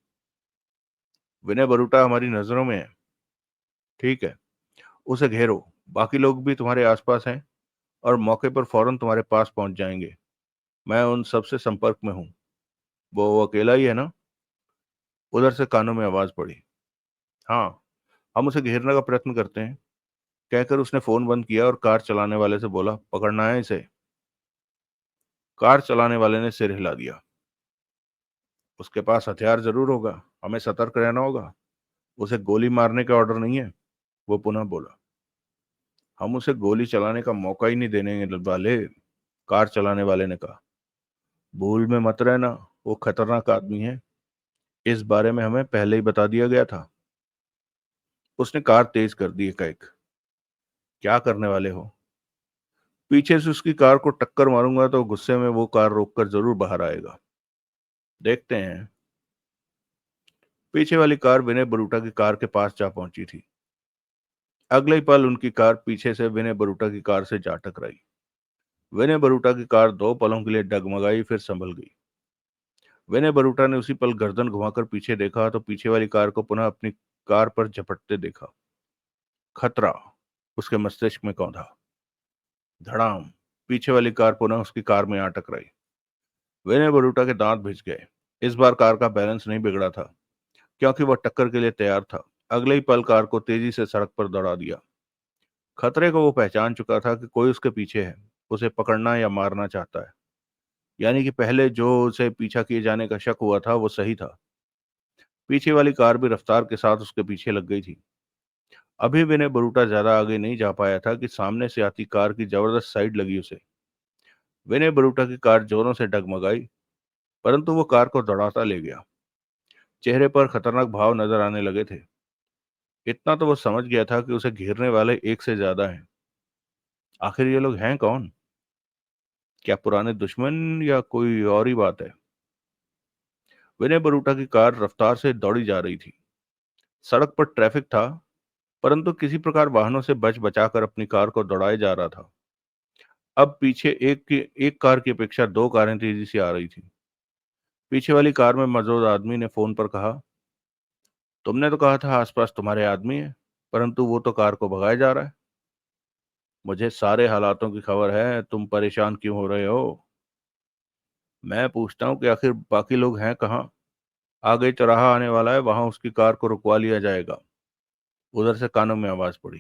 विनय बरूटा हमारी नजरों में है। ठीक है, उसे घेरो। बाकी लोग भी तुम्हारे आसपास हैं और मौके पर फौरन तुम्हारे पास पहुंच जाएंगे। मैं उन सबसे संपर्क में हूँ। वो अकेला ही है ना? उधर से कानों में आवाज पड़ी। हाँ, हम उसे घेरने का प्रयत्न करते हैं। कहकर उसने फोन बंद किया और कार चलाने वाले से बोला, पकड़ना है इसे। कार चलाने वाले ने सिर हिला दिया। उसके पास हथियार जरूर होगा, हमें सतर्क रहना होगा। उसे गोली मारने का ऑर्डर नहीं है। वो पुनः बोला। हम उसे गोली चलाने का मौका ही नहीं देने वाले। कार चलाने वाले ने कहा। भूल में मत रहना, वो खतरनाक आदमी है। इस बारे में हमें पहले ही बता दिया गया था। उसने कार तेज कर दी एकाएक। क्या करने वाले हो? पीछे से उसकी कार को टक्कर मारूंगा तो गुस्से में वो कार रोककर जरूर बाहर आएगा। देखते हैं। पीछे वाली कार विनय बरूटा की कार के पास जा पहुंची थी। अगले ही पल उनकी कार पीछे से विनय बरूटा की कार से जा टकराई। विनय बरूटा की कार 2 पलों के लिए डगमगाई, फिर संभल गई। विनय बरूटा ने उसी पल गर्दन घुमाकर पीछे देखा तो पीछे वाली कार को पुनः अपनी कार पर झपटते देखा। खतरा उसके मस्तिष्क में कौंधा। धड़ाम, पीछे वाली कार पुनः उसकी कार में आ टकराई। विनय बरूटा के दांत भिज गए। इस बार कार का बैलेंस नहीं बिगड़ा था, क्योंकि वह टक्कर के लिए तैयार था। अगले ही पल कार को तेजी से सड़क पर दौड़ा दिया। खतरे को वो पहचान चुका था कि कोई उसके पीछे है, उसे पकड़ना या मारना चाहता है। यानी कि पहले जो उसे पीछा किए जाने का शक हुआ था वो सही था। पीछे वाली कार भी रफ्तार के साथ उसके पीछे लग गई थी। अभी विनय बरूटा ज्यादा आगे नहीं जा पाया था कि सामने से आती कार की जबरदस्त साइड लगी उसे। विनय बरूटा की कार जोरों से डगमगाई, परंतु वो कार को दौड़ाता ले गया। चेहरे पर खतरनाक भाव नजर आने लगे थे। इतना तो वो समझ गया था कि उसे घेरने वाले एक से ज्यादा हैं। आखिर ये लोग हैं कौन? क्या पुराने दुश्मन या कोई और ही बात है? विनय बरूटा की कार रफ्तार से दौड़ी जा रही थी। सड़क पर ट्रैफिक था, परंतु किसी प्रकार वाहनों से बच बचाकर अपनी कार को दौड़ाए जा रहा था। अब पीछे एक कार की अपेक्षा 2 कारें तेजी से आ रही थी। पीछे वाली कार में मौजूद आदमी ने फोन पर कहा, तुमने तो कहा था आसपास तुम्हारे आदमी है, परंतु वो तो कार को भगाए जा रहा है। मुझे सारे हालातों की खबर है, तुम परेशान क्यों हो रहे हो? मैं पूछता हूँ कि आखिर बाकी लोग हैं कहाँ? आगे चौराहा आने वाला है, वहां उसकी कार को रुकवा लिया जाएगा। उधर से कानों में आवाज पड़ी।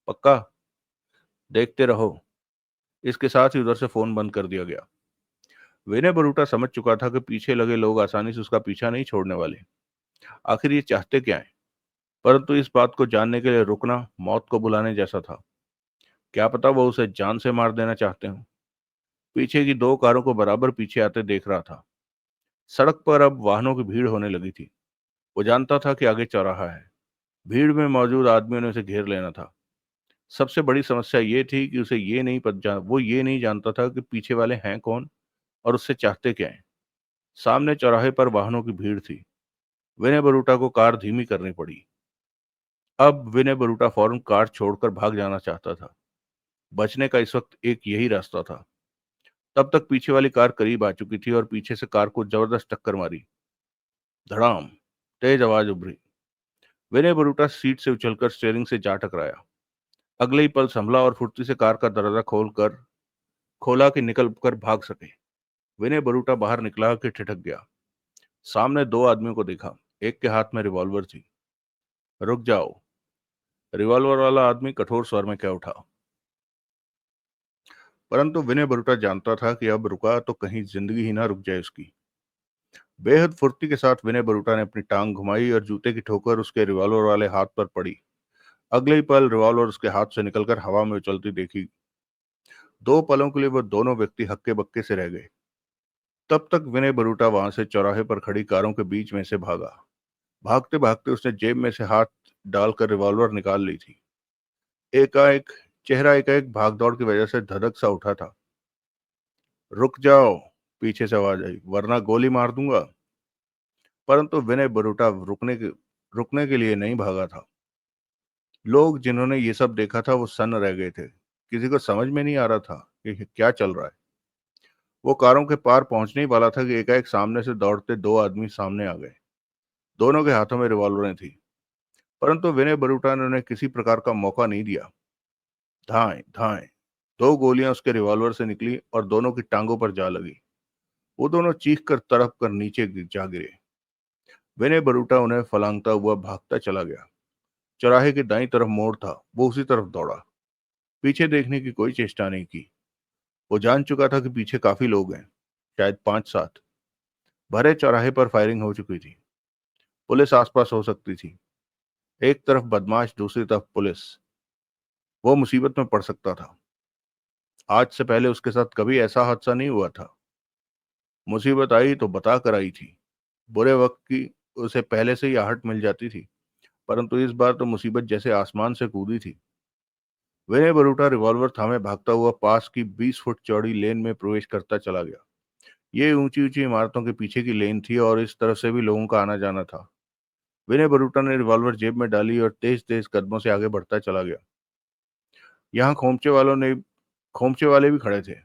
पक्का? देखते रहो। इसके साथ ही उधर से फोन बंद कर दिया गया। विनय बरूटा समझ चुका था कि पीछे लगे लोग आसानी से उसका पीछा नहीं छोड़ने वाले। आखिर ये चाहते क्या है? परंतु इस बात को जानने के लिए रुकना मौत को बुलाने जैसा था। क्या पता वो उसे जान से मार देना चाहते हो। पीछे की 2 कारों को बराबर पीछे आते देख रहा था। सड़क पर अब वाहनों की भीड़ होने लगी थी। वो जानता था कि आगे चौराहा है। भीड़ में मौजूद आदमियों ने उसे घेर लेना था। सबसे बड़ी समस्या ये थी कि वो ये नहीं जानता था कि पीछे वाले हैं कौन और उससे चाहते क्या हैं। सामने चौराहे पर वाहनों की भीड़ थी। विनय बरूटा को कार धीमी करनी पड़ी। अब विनय बरूटा फौरन कार छोड़कर भाग जाना चाहता था। बचने का इस वक्त एक यही रास्ता था। तब तक पीछे वाली कार करीब आ चुकी थी और पीछे से कार को जबरदस्त टक्कर मारी। धड़ाम, तेज आवाज उभरी। विनय बरूटा सीट से उछलकर स्टीयरिंग से जा टकराया। अगले ही पल संभला और फुर्ती से कार का दरवाजा खोला कि निकल कर भाग सके। विनय बरूटा बाहर निकला कि ठिठक गया। सामने 2 आदमियों को देखा। एक के हाथ में रिवॉल्वर थी। रुक जाओ, रिवॉल्वर वाला आदमी कठोर स्वर में कह उठा। परंतु विनय बरूटा जानता था कि अब रुका तो कहीं जिंदगी ही ना रुक जाए उसकी। बेहद फुर्ती के साथ विनय बरूटा ने अपनी टांग घुमाई और जूते की ठोकर उसके रिवॉल्वर वाले हाथ पर पड़ी। अगले ही पल रिवॉल्वर उसके हाथ से निकलकर हवा में उछलती देखी। 2 पलों के लिए वो दोनों व्यक्ति हक्के बक्के से रह गए। तब तक विनय बरूटा वहां से चौराहे पर खड़ी कारों के बीच में से भागा। भागते भागते उसने जेब में से हाथ डालकर रिवॉल्वर निकाल ली थी। एकाएक चेहरा एकाएक भागदौड़ की वजह से धधक सा उठा था। रुक जाओ, पीछे से आवाज आई, वरना गोली मार दूंगा। परंतु विनय बरूटा रुकने के लिए नहीं भागा था। लोग जिन्होंने ये सब देखा था वो सन्न रह गए थे। किसी को समझ में नहीं आ रहा था कि क्या चल रहा है। वो कारों के पार पहुंचने ही वाला था कि एकाएक सामने से दौड़ते 2 आदमी सामने आ गए। दोनों के हाथों में रिवॉल्वरें थी, परंतु विनय बरूटा ने उन्हें किसी प्रकार का मौका नहीं दिया। धाएं धाएं 2 गोलियां उसके रिवॉल्वर से निकली और दोनों की टांगों पर जा लगी। वो दोनों चीख कर तड़प कर नीचे जा गिरे। विनय बरूटा उन्हें फलांगता हुआ भागता चला गया। चौराहे के दाईं तरफ मोड़ था, वो उसी तरफ दौड़ा। पीछे देखने की कोई चेष्टा नहीं की। वो जान चुका था कि पीछे काफी लोग हैं, शायद 5-7। भरे चौराहे पर फायरिंग हो चुकी थी। पुलिस आसपास हो सकती थी। एक तरफ बदमाश, दूसरी तरफ पुलिस। वो मुसीबत में पड़ सकता था। आज से पहले उसके साथ कभी ऐसा हादसा नहीं हुआ था। मुसीबत आई तो बता कर आई थी। बुरे वक्त की उसे पहले से ही आहट मिल जाती थी, परंतु इस बार तो मुसीबत जैसे आसमान से कूदी थी। विनय बरूटा रिवॉल्वर थामे भागता हुआ पास की 20 फुट चौड़ी लेन में प्रवेश करता चला गया। ये ऊंची ऊंची इमारतों के पीछे की लेन थी और इस तरफ से भी लोगों का आना जाना था। विनय बरूटा ने रिवॉल्वर जेब में डाली और तेज तेज कदमों से आगे बढ़ता चला गया। यहाँ खोमचे वाले भी खड़े थे।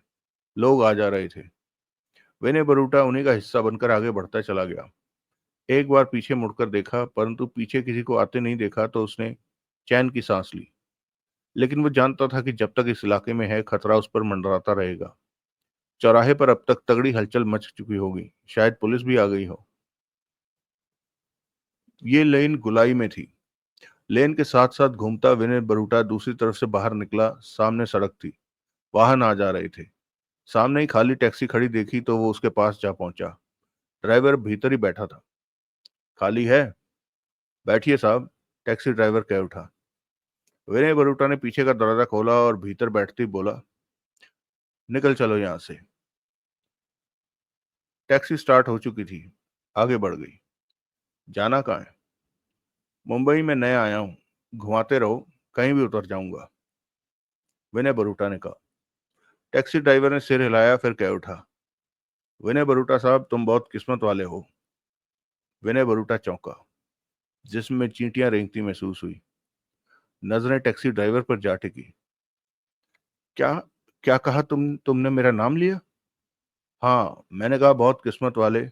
लोग आ जा रहे थे। विनय बरूटा उन्हीं का हिस्सा बनकर आगे बढ़ता चला गया। एक बार पीछे मुड़कर देखा, परंतु पीछे किसी को आते नहीं देखा तो उसने चैन की सांस ली। लेकिन वो जानता था कि जब तक इस इलाके में है, खतरा उस पर मंडराता रहेगा। चौराहे पर अब तक तगड़ी हलचल मच चुकी होगी, शायद पुलिस भी आ गई हो। ये लेन गुलाई में थी। लेन के साथ साथ घूमता विनय बरूटा दूसरी तरफ से बाहर निकला। सामने सड़क थी, वाहन आ जा रहे थे। सामने ही खाली टैक्सी खड़ी देखी तो वो उसके पास जा पहुंचा। ड्राइवर भीतर ही बैठा था। खाली है? बैठिए साहब, टैक्सी ड्राइवर कह उठा। विनय बरूटा ने पीछे का दरवाजा खोला और भीतर बैठते ही बोला, निकल चलो यहां से। टैक्सी स्टार्ट हो चुकी थी, आगे बढ़ गई। जाना कहाँ है? मुंबई में नया आया हूं, घुमाते रहो, कहीं भी उतर जाऊंगा, विनय बरूटा ने कहा। टैक्सी ड्राइवर ने सिर हिलाया, फिर कह उठा, विनय बरूटा साहब, तुम बहुत किस्मत वाले हो। विनय बरूटा चौंका, जिस्म में चींटियां रेंगती महसूस हुई। नजरें टैक्सी ड्राइवर पर जा टिकी। क्या क्या कहा तुमने मेरा नाम लिया? हाँ, मैंने कहा बहुत किस्मत वाले।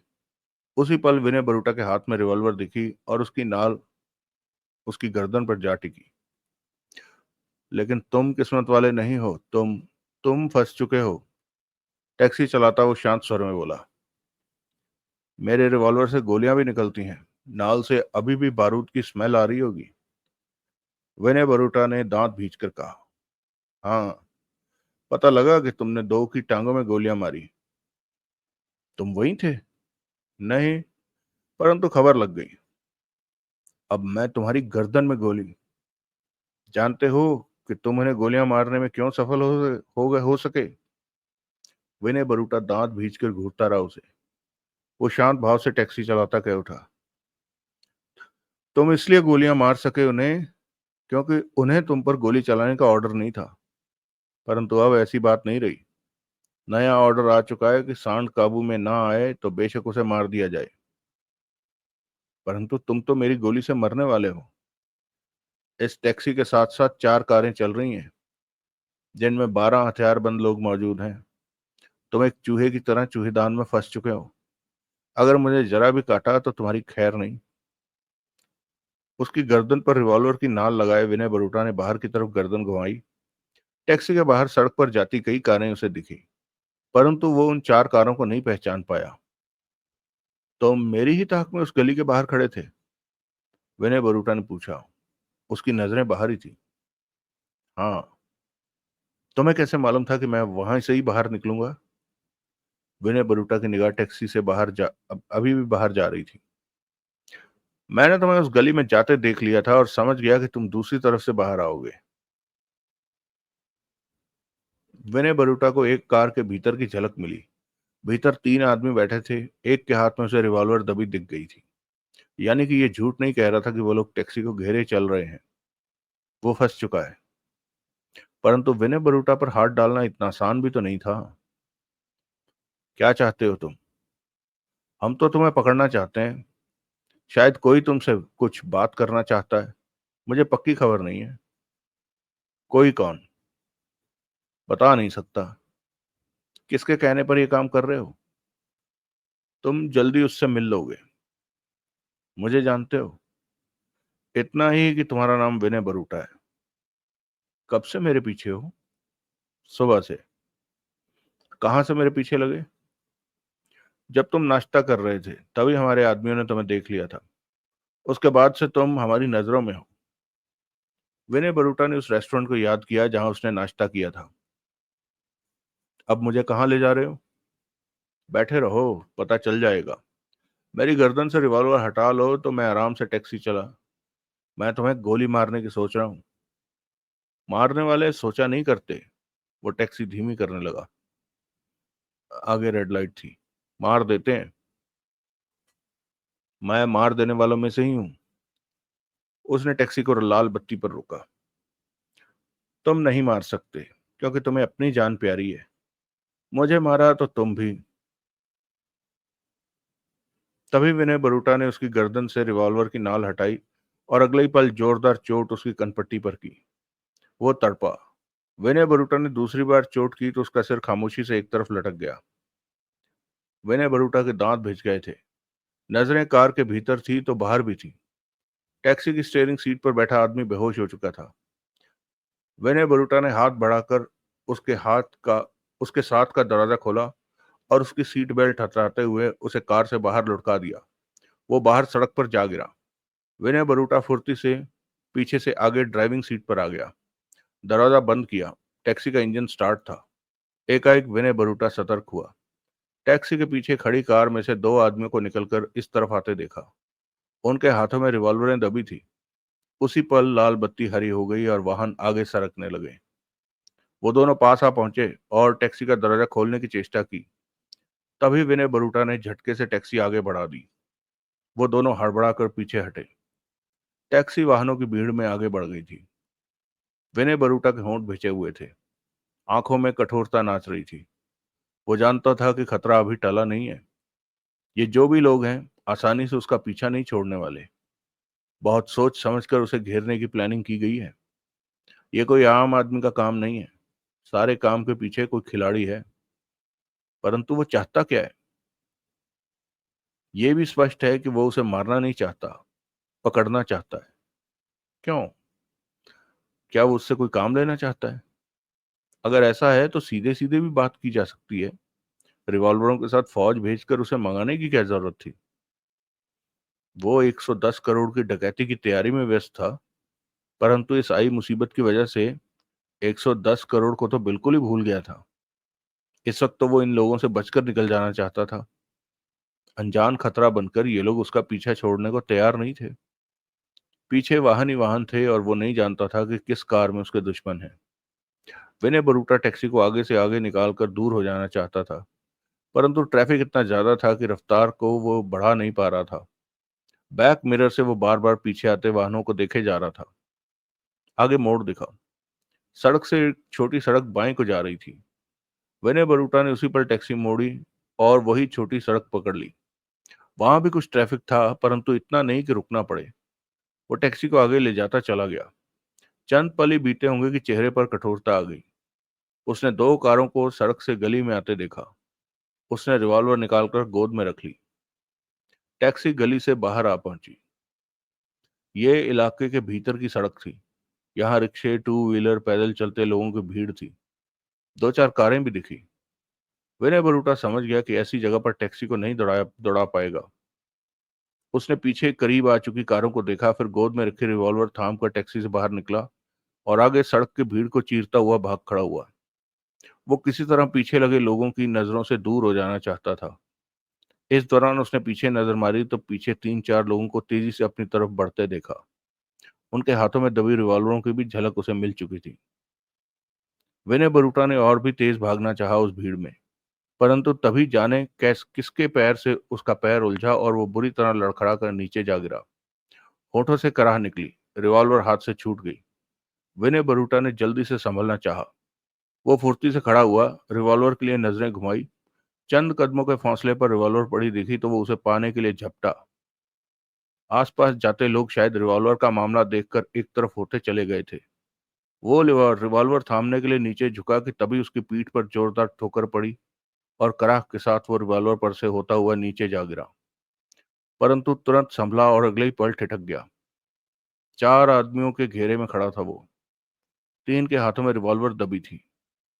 उसी पल विनय बरूटा के हाथ में रिवॉल्वर दिखी और उसकी नाल उसकी गर्दन पर जा टिकी। लेकिन तुम किस्मत वाले नहीं हो, तुम फंस चुके हो। टैक्सी चलाता वो शांत स्वर में बोला, मेरे रिवॉल्वर से गोलियां भी निकलती हैं, नाल से अभी भी बारूद की स्मेल आ रही होगी। विनय बरूटा ने दांत भींचकर कहा, हाँ, पता लगा कि तुमने दो की टांगों में गोलियां मारी। तुम वही थे? नहीं, परंतु खबर लग गई। अब मैं तुम्हारी गर्दन में गोली। जानते हो कि तुम उन्हें गोलियां मारने में क्यों सफल हो सके? विनय बरूटा दांत भींचकर घूरता रहा उसे। वो शांत भाव से टैक्सी चलाता कह उठा, तुम इसलिए गोलियां मार सके उन्हें क्योंकि उन्हें तुम पर गोली चलाने का ऑर्डर नहीं था। परंतु अब ऐसी बात नहीं रही। नया ऑर्डर आ चुका है कि सांड काबू में ना आए तो बेशक उसे मार दिया जाए। परंतु तुम तो मेरी गोली से मरने वाले हो। इस टैक्सी के साथ साथ 4 कारें चल रही हैं, जिनमें 12 हथियारबंद लोग मौजूद हैं। तुम एक चूहे की तरह चूहेदान में फंस चुके हो। अगर मुझे जरा भी काटा तो तुम्हारी खैर नहीं। उसकी गर्दन पर रिवॉल्वर की नाल लगाए विनय बरूटा ने बाहर की तरफ गर्दन घुमाई। टैक्सी के बाहर सड़क पर जाती कई कारें उसे दिखी, परंतु वो उन 4 कारों को नहीं पहचान पाया। तो मेरी ही ताक में उस गली के बाहर खड़े थे? विनय बरूटा ने पूछा। उसकी नजरें बाहर ही थी। हाँ। तुम्हें कैसे मालूम था कि मैं वहां से ही बाहर निकलूंगा? विनय बरूटा की निगाह टैक्सी से अभी भी बाहर जा रही थी। मैंने तुम्हें उस गली में जाते देख लिया था और समझ गया कि तुम दूसरी तरफ से बाहर आओगे। विनय बरूटा को एक कार के भीतर की झलक मिली। भीतर 3 आदमी बैठे थे। एक के हाथ में उसे रिवॉल्वर दबी दिख गई थी। यानी कि ये झूठ नहीं कह रहा था कि वो लोग टैक्सी को घेरे चल रहे हैं। वो फंस चुका है। परंतु विनय बरूटा पर हाथ डालना इतना आसान भी तो नहीं था। क्या चाहते हो तुम? हम तो तुम्हें पकड़ना चाहते हैं। शायद कोई तुमसे कुछ बात करना चाहता है। मुझे पक्की खबर नहीं है। कोई कौन? बता नहीं सकता। किसके कहने पर यह काम कर रहे हो? तुम जल्दी उससे मिल लोगे। मुझे जानते हो? इतना ही कि तुम्हारा नाम विनय बरूटा है। कब से मेरे पीछे हो? सुबह से। कहां से मेरे पीछे लगे? जब तुम नाश्ता कर रहे थे तभी हमारे आदमियों ने तुम्हें देख लिया था। उसके बाद से तुम हमारी नजरों में हो। विनय बरूटा ने उस रेस्टोरेंट को याद किया जहां उसने नाश्ता किया था। अब मुझे कहाँ ले जा रहे हो? बैठे रहो, पता चल जाएगा। मेरी गर्दन से रिवॉल्वर हटा लो तो मैं आराम से टैक्सी चला। मैं तुम्हें गोली मारने की सोच रहा हूँ। मारने वाले सोचा नहीं करते। वो टैक्सी धीमी करने लगा। आगे रेड लाइट थी। मार देते हैं। मैं मार देने वालों में से ही हूं। उसने टैक्सी को लाल बत्ती पर रोका। तुम नहीं मार सकते क्योंकि तुम्हें अपनी जान प्यारी है। मुझे मारा तो तुम भी। तभी विनय बरूटा ने उसकी गर्दन से रिवॉल्वर की नाल हटाई और अगले ही पल जोरदार चोट उसकी कनपट्टी पर की। वो तड़पा। विनय बरूटा ने दूसरी बार चोट की तो उसका सिर खामोशी से एक तरफ लटक गया। विनय बरूटा के दांत भिज गए थे। नजरें कार के भीतर थी तो बाहर भी थी। टैक्सी की स्टीयरिंग सीट पर बैठा आदमी बेहोश हो चुका था। विनय बरूटा ने हाथ बढ़ाकर उसके हाथ का उसके साथ का दरवाजा खोला और उसकी सीट बेल्ट हटाते हुए उसे कार से बाहर लुढ़का दिया। वो बाहर सड़क पर जा गिरा। विनय बरूटा फुर्ती से पीछे से आगे ड्राइविंग सीट पर आ गया। दरवाजा बंद किया। टैक्सी का इंजन स्टार्ट था। एकाएक विनय बरूटा सतर्क हुआ। टैक्सी के पीछे खड़ी कार में से दो आदमियों को निकलकर इस तरफ आते देखा। उनके हाथों में रिवॉल्वरें दबी थी। उसी पल लाल बत्ती हरी हो गई और वाहन आगे सरकने लगे। वो दोनों पास आ पहुंचे और टैक्सी का दरवाजा खोलने की चेष्टा की। तभी विनय बरूटा ने झटके से टैक्सी आगे बढ़ा दी। वो दोनों हड़बड़ाकर पीछे हटे। टैक्सी वाहनों की भीड़ में आगे बढ़ गई थी। विनय बरूटा के होंठ भिजे हुए थे। आंखों में कठोरता नाच रही थी। वो जानता था कि खतरा अभी टला नहीं है। ये जो भी लोग हैं आसानी से उसका पीछा नहीं छोड़ने वाले। बहुत सोच समझकर उसे घेरने की प्लानिंग की गई है। ये कोई आम आदमी का काम नहीं है। सारे काम के पीछे कोई खिलाड़ी है। परंतु वो चाहता क्या है? ये भी स्पष्ट है कि वो उसे मारना नहीं चाहता, पकड़ना चाहता है। क्यों? क्या वो उससे कोई काम लेना चाहता है? अगर ऐसा है तो सीधे सीधे भी बात की जा सकती है। रिवॉल्वरों के साथ फौज भेजकर उसे मंगाने की क्या जरूरत थी? वो 110 करोड़ की डकैती की तैयारी में व्यस्त था, परंतु इस आई मुसीबत की वजह से 110 करोड़ को तो बिल्कुल ही भूल गया था। इस वक्त तो वो इन लोगों से बचकर निकल जाना चाहता था। अनजान खतरा बनकर ये लोग उसका पीछा छोड़ने को तैयार नहीं थे। पीछे वाहन ही वाहन थे और वो नहीं जानता था कि किस कार में उसके दुश्मन हैं। विनय बरूटा टैक्सी को आगे से आगे निकालकर दूर हो जाना चाहता था, परंतु ट्रैफिक इतना ज्यादा था कि रफ्तार को वो बढ़ा नहीं पा रहा था। बैक मिरर से वो बार बार पीछे आते वाहनों को देखे जा रहा था। आगे मोड़ दिखा। सड़क से एक छोटी सड़क बाएं को जा रही थी। विनय बरूटा ने उसी पर टैक्सी मोड़ी और वही छोटी सड़क पकड़ ली। वहां भी कुछ ट्रैफिक था, परंतु इतना नहीं कि रुकना पड़े। वो टैक्सी को आगे ले जाता चला गया। चंद पल ही बीते होंगे कि चेहरे पर कठोरता आ गई। उसने दो कारों को सड़क से गली में आते देखा। उसने रिवॉल्वर निकालकर गोद में रख ली। टैक्सी गली से बाहर आ पहुंची। ये इलाके के भीतर की सड़क थी। यहाँ रिक्शे, टू व्हीलर, पैदल चलते लोगों की भीड़ थी। दो चार कारें भी दिखी। विनय बरूटा समझ गया कि ऐसी जगह पर टैक्सी को नहीं दौड़ा पाएगा। उसने पीछे करीब आ चुकी कारों को देखा, फिर गोद में रखे रिवॉल्वर थाम कर टैक्सी से बाहर निकला और आगे सड़क की भीड़ को चीरता हुआ भाग खड़ा हुआ। वो किसी तरह पीछे लगे लोगों की नजरों से दूर हो जाना चाहता था। इस दौरान उसने पीछे नजर मारी तो पीछे तीन चार लोगों को तेजी से अपनी तरफ बढ़ते देखा। उनके हाथों में दबी रिवॉल्वरों की भी झलक उसे मिल चुकी थी। विनय बरूटा ने और भी तेज भागना चाहा उस भीड़ में, परंतु तभी जाने किसके पैर से उसका पैर उलझा और वो बुरी तरह लड़खड़ा कर नीचे जा गिरा। होठों से कराह निकली। रिवॉल्वर हाथ से छूट गई। विनय बरूटा ने जल्दी से संभलना चाहा। वो फुर्ती से खड़ा हुआ, रिवॉल्वर के लिए नजरें घुमाई। चंद कदमों के फासले पर रिवॉल्वर पड़ी दिखी तो वो उसे पाने के लिए झपटा। आसपास जाते लोग शायद रिवॉल्वर का मामला देखकर एक तरफ होते चले गए थे। वो रिवॉल्वर थामने के लिए नीचे झुका कि तभी उसकी पीठ पर जोरदार ठोकर पड़ी और कराह के साथ वो रिवॉल्वर पर से होता हुआ नीचे जा गिरा। परंतु तुरंत संभला और अगले ही पल ठिठक गया। चार आदमियों के घेरे में खड़ा था वो। तीन के हाथों में रिवॉल्वर दबी थी।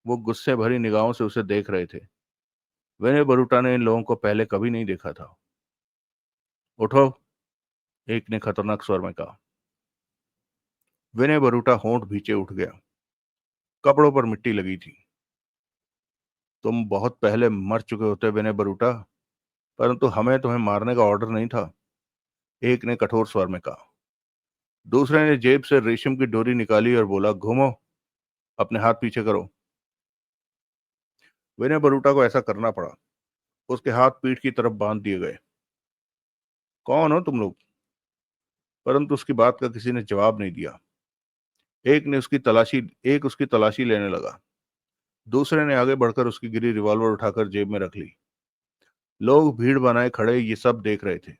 वो गुस्से भरी निगाहों से उसे देख रहे थे। विनय बरूटा ने इन लोगों को पहले कभी नहीं देखा था। उठो, एक ने खतरनाक स्वर में कहा। विनय बरूटा होंठ भींचे उठ गया। कपड़ों पर मिट्टी लगी थी। तुम बहुत पहले मर चुके होते विनय बरूटा, परंतु हमें तुम्हें मारने का ऑर्डर नहीं था, एक ने कठोर स्वर में कहा। दूसरे ने जेब से रेशम की डोरी निकाली और बोला, घूमो, अपने हाथ पीछे करो। विनय बरूटा को ऐसा करना पड़ा। उसके हाथ पीठ की तरफ बांध दिए गए। कौन हो तुम लोग? परंतु उसकी बात का किसी ने जवाब नहीं दिया। एक उसकी तलाशी लेने लगा। दूसरे ने आगे बढ़कर उसकी गिरी रिवॉल्वर उठाकर जेब में रख ली। लोग भीड़ बनाए खड़े ये सब देख रहे थे।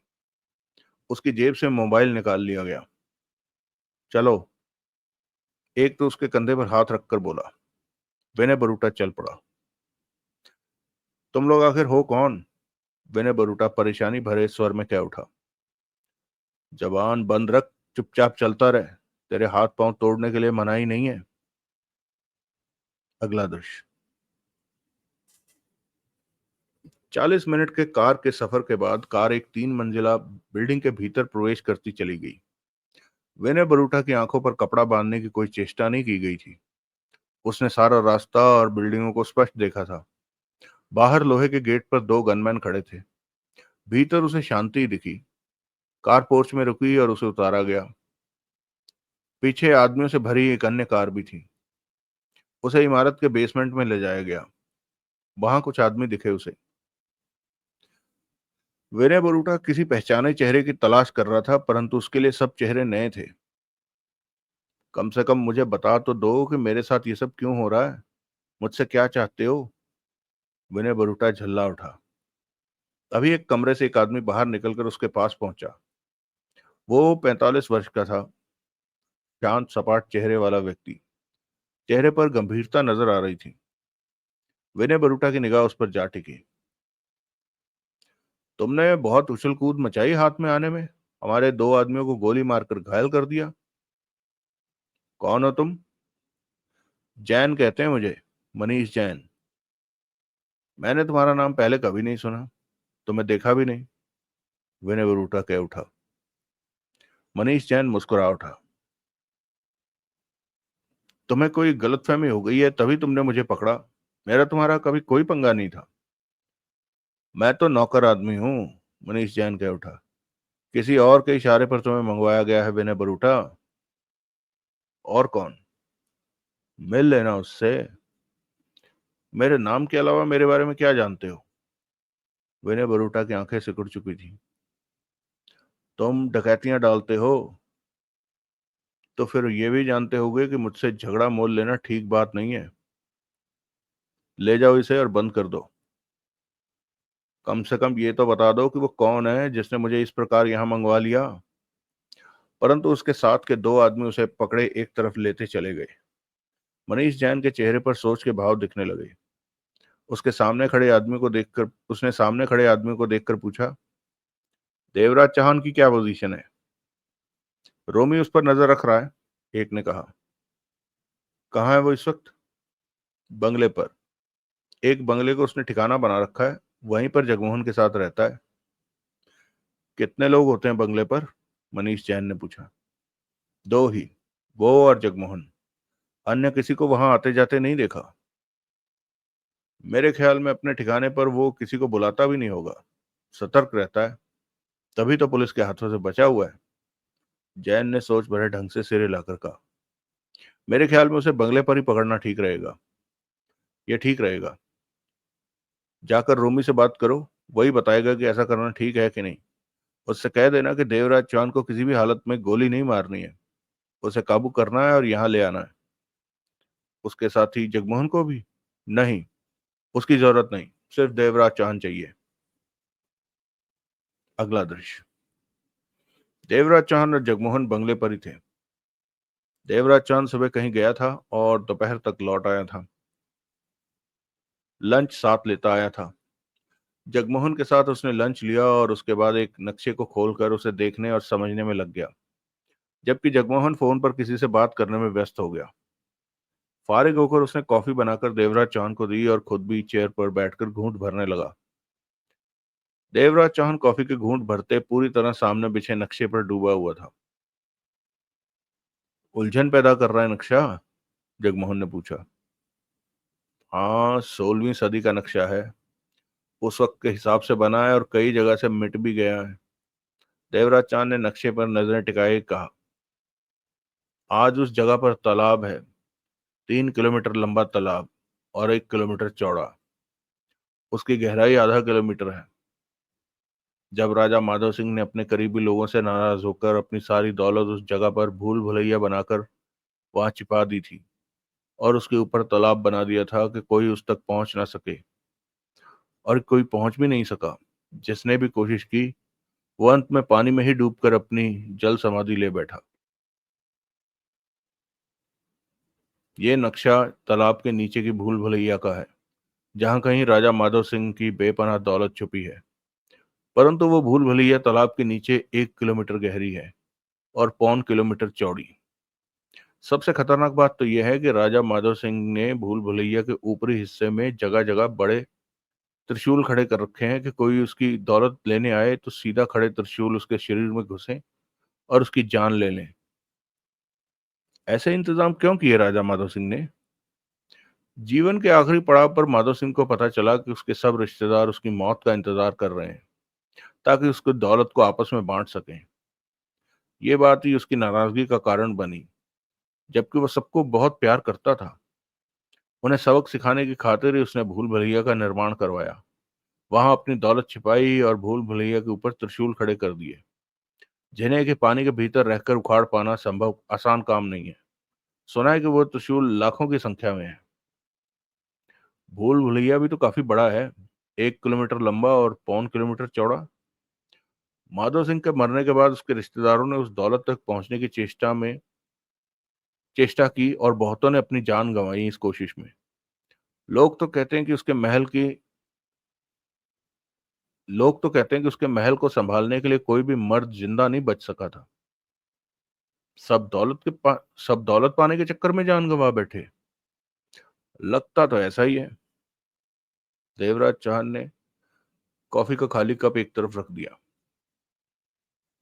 उसकी जेब से मोबाइल निकाल लिया गया। चलो, एक तो उसके कंधे पर हाथ रखकर बोला। विनय बरूटा चल पड़ा। तुम लोग आखिर हो कौन? विनय बरूटा परेशानी भरे स्वर में कह उठा। जबान बंद रख, चुपचाप चलता रहे। तेरे हाथ पांव तोड़ने के लिए मनाही नहीं है। अगला दृश्य। 40 मिनट के कार के सफर के बाद कार एक 3 मंजिला बिल्डिंग के भीतर प्रवेश करती चली गई। विनय बरूटा की आंखों पर कपड़ा बांधने की कोई चेष्टा नहीं की गई थी। उसने सारा रास्ता और बिल्डिंगों को स्पष्ट देखा था। बाहर लोहे के गेट पर 2 गनमैन खड़े थे। भीतर उसे शांति दिखी। कार पोर्च में रुकी और उसे उतारा गया। पीछे आदमियों से भरी एक अन्य कार भी थी। उसे इमारत के बेसमेंट में ले जाया गया। वहां कुछ आदमी दिखे उसे। विनय बरूटा किसी पहचाने चेहरे की तलाश कर रहा था, परंतु उसके लिए सब चेहरे नए थे। कम से कम मुझे बता तो दो कि मेरे साथ ये सब क्यों हो रहा है। मुझसे क्या चाहते हो? विनय बरूटा झल्ला उठा। तभी एक कमरे से एक आदमी बाहर निकलकर उसके पास पहुंचा। वो 45 वर्ष का था। शांत सपाट चेहरे वाला व्यक्ति। चेहरे पर गंभीरता नजर आ रही थी। विनय बरूटा की निगाह उस पर जा टिकी। तुमने बहुत उछल कूद मचाई हाथ में आने में। हमारे 2 आदमियों को गोली मारकर घायल कर दिया। कौन हो तुम? जैन कहते हैं मुझे। मनीष जैन। मैंने तुम्हारा नाम पहले कभी नहीं सुना। तुम्हें देखा भी नहीं। विनय बरूटा कह उठा। मनीष जैन मुस्कुरा उठा। तुम्हें कोई गलतफहमी हो गई है, तभी तुमने मुझे पकड़ा। मेरा तुम्हारा कभी कोई पंगा नहीं था। मैं तो नौकर आदमी हूँ। मनीष जैन कह उठा। किसी और के इशारे पर तुम्हें मंगवाया गया है विनय बरूटा। और कौन? मिल लेना उससे। मेरे नाम के अलावा मेरे बारे में क्या जानते हो? विनय बरूटा की आंखें सिकुड़ चुकी थी। तुम डकैतियां डालते हो, तो फिर ये भी जानते होगे कि मुझसे झगड़ा मोल लेना ठीक बात नहीं है। ले जाओ इसे और बंद कर दो। कम से कम ये तो बता दो कि वो कौन है जिसने मुझे इस प्रकार यहां मंगवा लिया। परंतु उसके साथ के 2 आदमी उसे पकड़े एक तरफ लेते चले गए। मनीष जैन के चेहरे पर सोच के भाव दिखने लगे। उसने सामने खड़े आदमी को देखकर पूछा। देवराज चौहान की क्या पोजीशन है? रोमी उस पर नजर रख रहा है, एक ने कहा। कहाँ है वो इस वक्त? बंगले पर। एक बंगले को उसने ठिकाना बना रखा है, वहीं पर जगमोहन के साथ रहता है। कितने लोग होते हैं बंगले पर? मनीष जैन ने पूछा। 2 ही, वो और जगमोहन। अन्य किसी को वहां आते जाते नहीं देखा। मेरे ख्याल में अपने ठिकाने पर वो किसी को बुलाता भी नहीं होगा। सतर्क रहता है, तभी तो पुलिस के हाथों से बचा हुआ है। जैन ने सोच भरे ढंग से सिर हिलाकर कहा। मेरे ख्याल में उसे बंगले पर ही पकड़ना ठीक रहेगा। ये ठीक रहेगा। जाकर रोमी से बात करो, वही बताएगा कि ऐसा करना ठीक है कि नहीं। उससे कह देना कि देवराज चौहान को किसी भी हालत में गोली नहीं मारनी है। उसे काबू करना है और यहाँ ले आना है। उसके साथ ही जगमोहन को भी? नहीं, उसकी जरूरत नहीं। सिर्फ देवराज चौहान चाहिए। अगला दृश्य। देवराज चौहान और जगमोहन बंगले पर ही थे। देवराज चौहान सुबह कहीं गया था और दोपहर तक लौट आया था। लंच साथ लेता आया था। जगमोहन के साथ उसने लंच लिया और उसके बाद एक नक्शे को खोलकर उसे देखने और समझने में लग गया, जबकि जगमोहन फोन पर किसी से बात करने में व्यस्त हो गया। फारिग होकर उसने कॉफी बनाकर देवराज चौहान को दी और खुद भी चेयर पर बैठकर घूंट भरने लगा। देवराज चौहान कॉफी के घूंट भरते पूरी तरह सामने बिछे नक्शे पर डूबा हुआ था। उलझन पैदा कर रहा है नक्शा? जगमोहन ने पूछा। हाँ, 16वीं सदी का नक्शा है। उस वक्त के हिसाब से बना है और कई जगह से मिट भी गया है। देवराज चांद ने नक्शे पर नजरें टिकाए कहा। आज उस जगह पर तालाब है। 3 किलोमीटर लंबा तालाब और 1 किलोमीटर चौड़ा। उसकी गहराई ½ किलोमीटर है। जब राजा माधव सिंह ने अपने करीबी लोगों से नाराज होकर अपनी सारी दौलत उस जगह पर भूल भुलैया बनाकर वहां छिपा दी थी और उसके ऊपर तालाब बना दिया था कि कोई उस तक पहुंच ना सके, और कोई पहुंच भी नहीं सका। जिसने भी कोशिश की वो अंत में पानी में ही डूबकर अपनी जल समाधि ले बैठा। ये नक्शा तालाब के नीचे की भूल भुलैया का है, जहां कहीं राजा माधव सिंह की बेपनाह दौलत छुपी है। परंतु वो भूल भुलैया तालाब के नीचे 1 किलोमीटर गहरी है और 0.25 किलोमीटर चौड़ी। सबसे खतरनाक बात तो यह है कि राजा माधव सिंह ने भूल भुलैया के ऊपरी हिस्से में जगह जगह बड़े त्रिशूल खड़े कर रखे हैं कि कोई उसकी दौलत लेने आए तो सीधा खड़े त्रिशूल उसके शरीर में घुसे और उसकी जान ले लें। ऐसे इंतजाम क्यों किए राजा माधव सिंह ने? जीवन के आखिरी पड़ाव पर माधव सिंह को पता चला कि उसके सब रिश्तेदार उसकी मौत का इंतजार कर रहे हैं, ताकि उसकी दौलत को आपस में बांट सकें। ये बात ही उसकी नाराजगी का कारण बनी, जबकि वह सबको बहुत प्यार करता था। उन्हें सबक सिखाने की खातिर ही उसने भूल भुलैया का निर्माण करवाया, वहां अपनी दौलत छिपाई और भूल भुलैया के ऊपर त्रिशूल खड़े कर दिए, जिन्हें कि पानी के भीतर रहकर उखाड़ पाना संभव आसान काम नहीं है। सुना है कि वो त्रिशूल लाखों की संख्या में है। भूल भुलैया भी तो काफी बड़ा है, 1 किलोमीटर लंबा और 0.25 किलोमीटर चौड़ा। माधव सिंह के मरने के बाद उसके रिश्तेदारों ने उस दौलत तक पहुंचने की चेष्टा की और बहुतों ने अपनी जान गंवाई इस कोशिश में। लोग तो कहते हैं कि उसके महल की लोग तो कहते हैं कि उसके महल को संभालने के लिए कोई भी मर्द जिंदा नहीं बच सका था। सब दौलत पाने के चक्कर में जान गंवा बैठे। लगता तो ऐसा ही है। देवराज चौहान ने कॉफी का खाली कप एक तरफ रख दिया।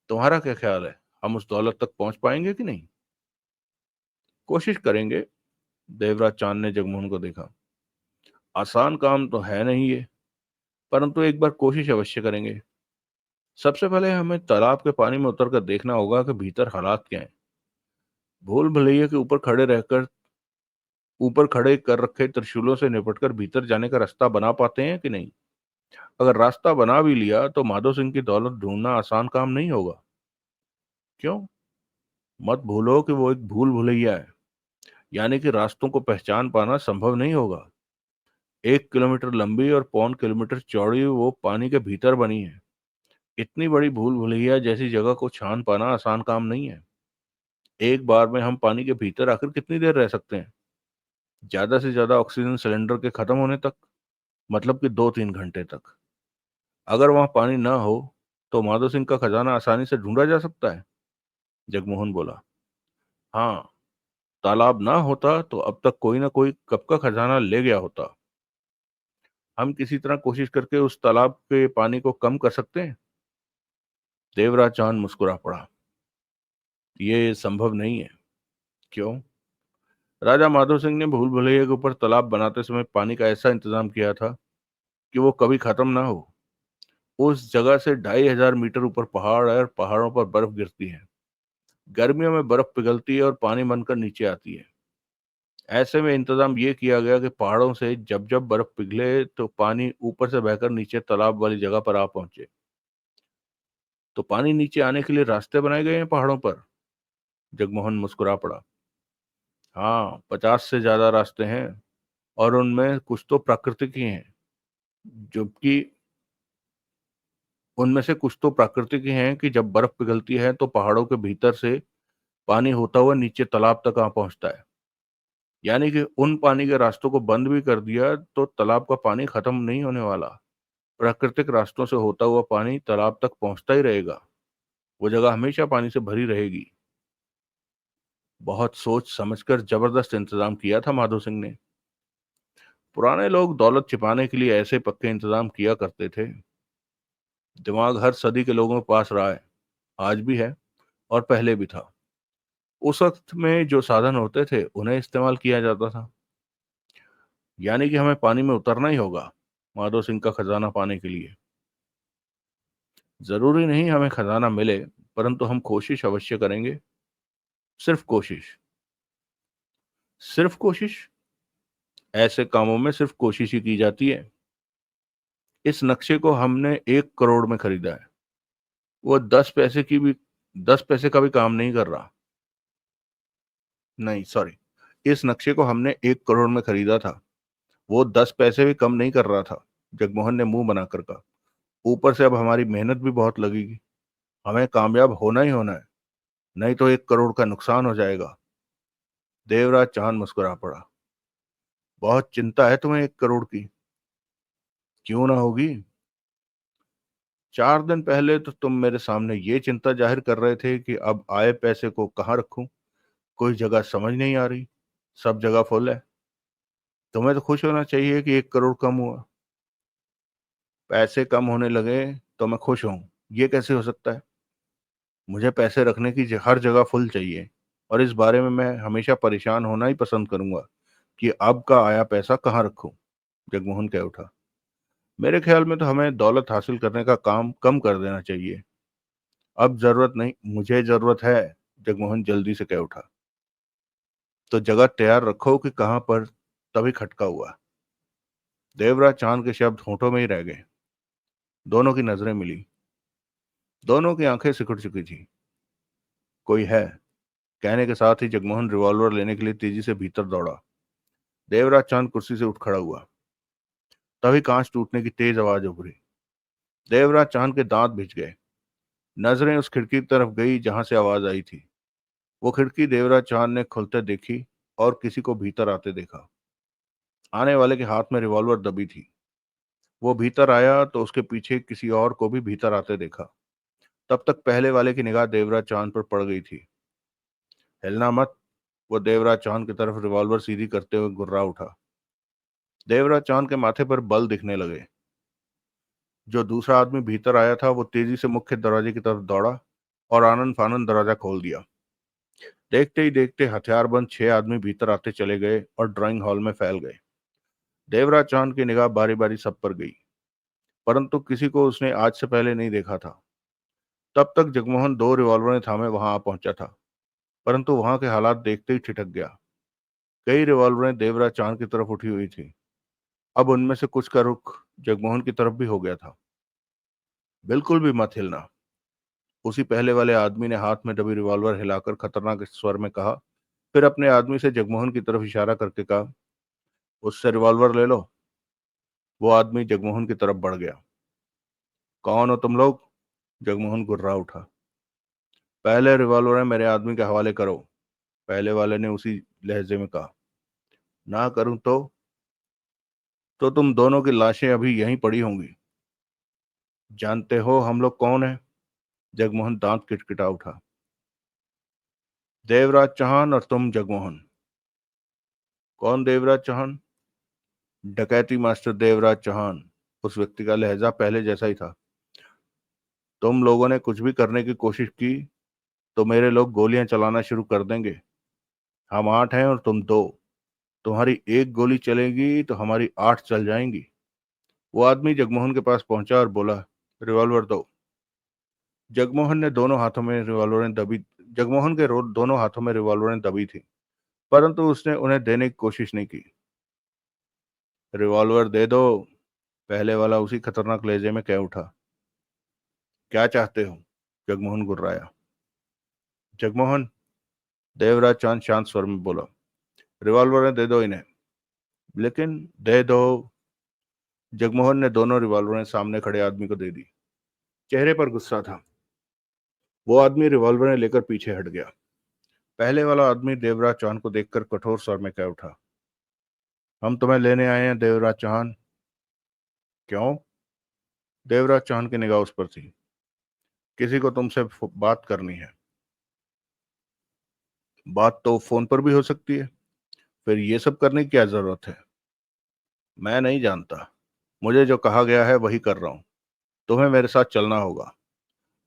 तुम्हारा क्या ख्याल है, हम उस दौलत तक पहुंच पाएंगे कि नहीं? कोशिश करेंगे। देवराज चांद ने जगमोहन को देखा। आसान काम तो है नहीं ये, परंतु एक बार कोशिश अवश्य करेंगे। सबसे पहले हमें तालाब के पानी में उतरकर देखना होगा कि भीतर हालात क्या हैं। भूल भुलैया के ऊपर खड़े कर रखे त्रिशूलों से निपटकर भीतर जाने का रास्ता बना पाते हैं कि नहीं। अगर रास्ता बना भी लिया तो माधव सिंह की दौलत ढूंढना आसान काम नहीं होगा। क्यों? मत भूलो कि वो एक भूल भुलैया है, यानी कि रास्तों को पहचान पाना संभव नहीं होगा। 1 किलोमीटर लंबी और 0.25 किलोमीटर चौड़ी वो पानी के भीतर बनी है। इतनी बड़ी भूल भुलैया जैसी जगह को छान पाना आसान काम नहीं है। एक बार में हम पानी के भीतर आखिर कितनी देर रह सकते हैं? ज्यादा से ज्यादा ऑक्सीजन सिलेंडर के खत्म होने तक, मतलब कि 2-3 घंटे तक। अगर वहां पानी ना हो तो माधव सिंह का खजाना आसानी से ढूंढा जा सकता है। जगमोहन बोला। हाँ, तालाब ना होता तो अब तक कोई ना कोई कब का खजाना ले गया होता। हम किसी तरह कोशिश करके उस तालाब के पानी को कम कर सकते हैं। देवराज चांद मुस्कुरा पड़ा। ये संभव नहीं है। क्यों? राजा माधव सिंह ने भूल भुलैया के ऊपर तालाब बनाते समय पानी का ऐसा इंतजाम किया था कि वो कभी खत्म ना हो। उस जगह से 2500 मीटर ऊपर पहाड़ है और पहाड़ों पर बर्फ गिरती है। गर्मियों में बर्फ पिघलती है और पानी बनकर नीचे आती है। ऐसे में इंतजाम ये किया गया कि पहाड़ों से जब जब बर्फ पिघले तो पानी ऊपर से बहकर नीचे तालाब वाली जगह पर आ पहुंचे। तो पानी नीचे आने के लिए रास्ते बनाए गए हैं पहाड़ों पर। जगमोहन मुस्कुरा पड़ा। हाँ, 50 से ज्यादा रास्ते हैं और उनमें कुछ तो प्राकृतिक ही हैं, जबकि उनमें से कुछ तो प्राकृतिक ही हैं कि जब बर्फ पिघलती है तो पहाड़ों के भीतर से पानी होता हुआ नीचे तालाब तक आ पहुंचता है। यानी कि उन पानी के रास्तों को बंद भी कर दिया तो तालाब का पानी खत्म नहीं होने वाला। प्राकृतिक रास्तों से होता हुआ पानी तालाब तक पहुंचता ही रहेगा। वो जगह हमेशा पानी से भरी रहेगी। बहुत सोच समझकर जबरदस्त इंतजाम किया था माधो सिंह ने। पुराने लोग दौलत छिपाने के लिए ऐसे पक्के इंतजाम किया करते थे। दिमाग हर सदी के लोगों के पास रहा है, आज भी है और पहले भी था। उस वक्त में जो साधन होते थे उन्हें इस्तेमाल किया जाता था। यानी कि हमें पानी में उतरना ही होगा माधो सिंह का खजाना पाने के लिए। जरूरी नहीं हमें खजाना मिले, परंतु हम कोशिश अवश्य करेंगे। सिर्फ कोशिश। सिर्फ कोशिश। ऐसे कामों में सिर्फ कोशिश ही की जाती है। इस नक्शे को हमने 1 करोड़ में खरीदा है। वो 10 पैसे का भी काम नहीं कर रहा। नहीं, सॉरी, इस नक्शे को हमने 1 करोड़ में खरीदा था। वो 10 पैसे भी कम नहीं कर रहा था। जगमोहन ने मुंह बनाकर कहा। ऊपर से अब हमारी मेहनत भी बहुत लगेगी। हमें कामयाब होना ही होना है, नहीं तो 1 करोड़ का नुकसान हो जाएगा। देवराज चांद मुस्कुरा पड़ा। बहुत चिंता है तुम्हें 1 करोड़ की? क्यों ना होगी? 4 दिन पहले तो तुम मेरे सामने ये चिंता जाहिर कर रहे थे कि अब आए पैसे को कहाँ रखूं, कोई जगह समझ नहीं आ रही, सब जगह फुल है। तुम्हें तो खुश होना चाहिए कि 1 करोड़ कम हुआ। पैसे कम होने लगे तो मैं खुश हूं, ये कैसे हो सकता है? मुझे पैसे रखने की हर जगह फुल चाहिए, और इस बारे में मैं हमेशा परेशान होना ही पसंद करूंगा कि अब का आया पैसा कहाँ रखूं। जगमोहन कह उठा। मेरे ख्याल में तो हमें दौलत हासिल करने का काम कम कर देना चाहिए। अब जरूरत नहीं, मुझे जरूरत है। जगमोहन जल्दी से कह उठा। तो जगह तैयार रखो कि कहां पर। तभी खटका हुआ। देवराज चांद के शब्द होठों में ही रह गए। दोनों की नजरें मिली। दोनों की आंखें सिकुड़ चुकी थी। कोई है, कहने के साथ ही जगमोहन रिवॉल्वर लेने के लिए तेजी से भीतर दौड़ा। देवराज चांद कुर्सी से उठ खड़ा हुआ। तभी कांच टूटने की तेज आवाज उभरी। देवराज चांद के दांत भिज गए। नजरें उस खिड़की की तरफ गई जहां से आवाज आई थी। वो खिड़की देवराज चांद ने खुलते देखी और किसी को भीतर आते देखा। आने वाले के हाथ में रिवॉल्वर दबी थी। वो भीतर आया तो उसके पीछे किसी और को भी भीतर आते देखा। तब तक पहले वाले की निगाह देवराज चांद पर पड़ गई थी। हिलना मत। वो देवराज चांद की तरफ रिवॉल्वर सीधी करते हुए गुर्रा उठा। देवराज चांद के माथे पर बल दिखने लगे। जो दूसरा आदमी भीतर आया था वो तेजी से मुख्य दरवाजे की तरफ दौड़ा और आनन फानन दरवाजा खोल दिया। देखते ही देखते हथियारबंद 6 आदमी भीतर आते चले गए और ड्राइंग हॉल में फैल गए। देवराज चांद की निगाह बारी बारी सब पर गई, परंतु किसी को उसने आज से पहले नहीं देखा था। तब तक जगमोहन 2 रिवॉल्वरें थामे वहां आ पहुंचा था, परंतु वहां के हालात देखते ही ठिठक गया। कई रिवॉल्वरें देवराज चांद की तरफ उठी हुई थी। अब उनमें से कुछ का रुख जगमोहन की तरफ भी हो गया था। बिल्कुल भी मत हिलना। उसी पहले वाले आदमी ने हाथ में दबी रिवॉल्वर हिलाकर खतरनाक स्वर में कहा। फिर अपने आदमी से जगमोहन की तरफ इशारा करके कहा, उससे रिवॉल्वर ले लो। वो आदमी जगमोहन की तरफ बढ़ गया। कौन हो तुम लोग? जगमोहन गुर्रा उठा। पहले रिवॉल्वर मेरे आदमी के हवाले करो, पहले वाले ने उसी लहजे में कहा। ना करूं तो तुम दोनों की लाशें अभी यहीं पड़ी होंगी। जानते हो हम लोग कौन है? जगमोहन दांत किटकिटा उठा। देवराज चौहान और तुम जगमोहन। कौन देवराज चौहान? डकैती मास्टर देवराज चौहान। उस व्यक्ति का लहजा पहले जैसा ही था। तुम लोगों ने कुछ भी करने की कोशिश की तो मेरे लोग गोलियां चलाना शुरू कर देंगे। हम 8 हैं और तुम 2। तुम्हारी एक गोली चलेगी तो हमारी 8 चल जाएंगी। वो आदमी जगमोहन के पास पहुंचा और बोला, रिवॉल्वर दो। जगमोहन ने दोनों हाथों में रिवॉल्वरें दबी जगमोहन के दोनों हाथों में रिवॉल्वरें दबी थी, परंतु उसने उन्हें देने की कोशिश नहीं की। रिवॉल्वर दे दो। पहले वाला उसी खतरनाक लहजे में कह उठा। क्या चाहते हो? जगमोहन गुर्राया। जगमोहन, देवराज चांद शांत स्वर में बोला, रिवॉल्वरें दे दो इन्हें। लेकिन दे दो। जगमोहन ने दोनों रिवॉल्वरें सामने खड़े आदमी को दे दी। चेहरे पर गुस्सा था। वो आदमी रिवॉल्वरें लेकर पीछे हट गया। पहले वाला आदमी देवराज चौहान को देखकर कठोर स्वर में कह उठा, हम तुम्हें लेने आए हैं देवराज चौहान। क्यों? देवराज चौहान की निगाह उस पर थी। किसी को तुमसे बात करनी है। बात तो फोन पर भी हो सकती है, फिर ये सब करने की क्या जरूरत है? मैं नहीं जानता। मुझे जो कहा गया है वही कर रहा हूं। तुम्हें मेरे साथ चलना होगा।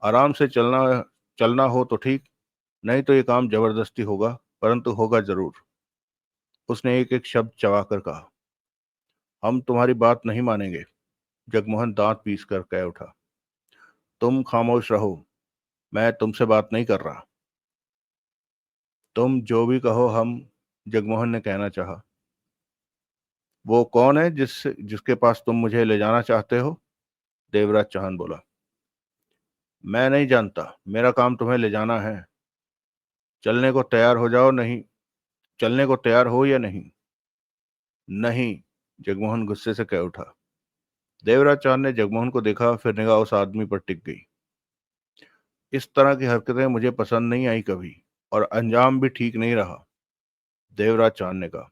आराम से चलना। चलना हो तो ठीक, नहीं तो ये काम जबरदस्ती होगा, परंतु होगा जरूर। उसने एक एक शब्द चबाकर कहा। हम तुम्हारी बात नहीं मानेंगे। जगमोहन दांत पीस कर कह उठा। तुम खामोश रहो। मैं तुमसे बात नहीं कर रहा। तुम जो भी कहो हम। जगमोहन ने कहना चाहा। वो कौन है जिसके पास तुम मुझे ले जाना चाहते हो? देवराज चौहान बोला। मैं नहीं जानता, मेरा काम तुम्हें ले जाना है। चलने को तैयार हो जाओ नहीं। चलने को तैयार हो या नहीं? नहीं। जगमोहन गुस्से से कह उठा। देवराज चांद ने जगमोहन को देखा, फिर निगाह उस आदमी पर टिक गई। इस तरह की हरकतें मुझे पसंद नहीं आई कभी, और अंजाम भी ठीक नहीं रहा। देवराज चांद ने कहा,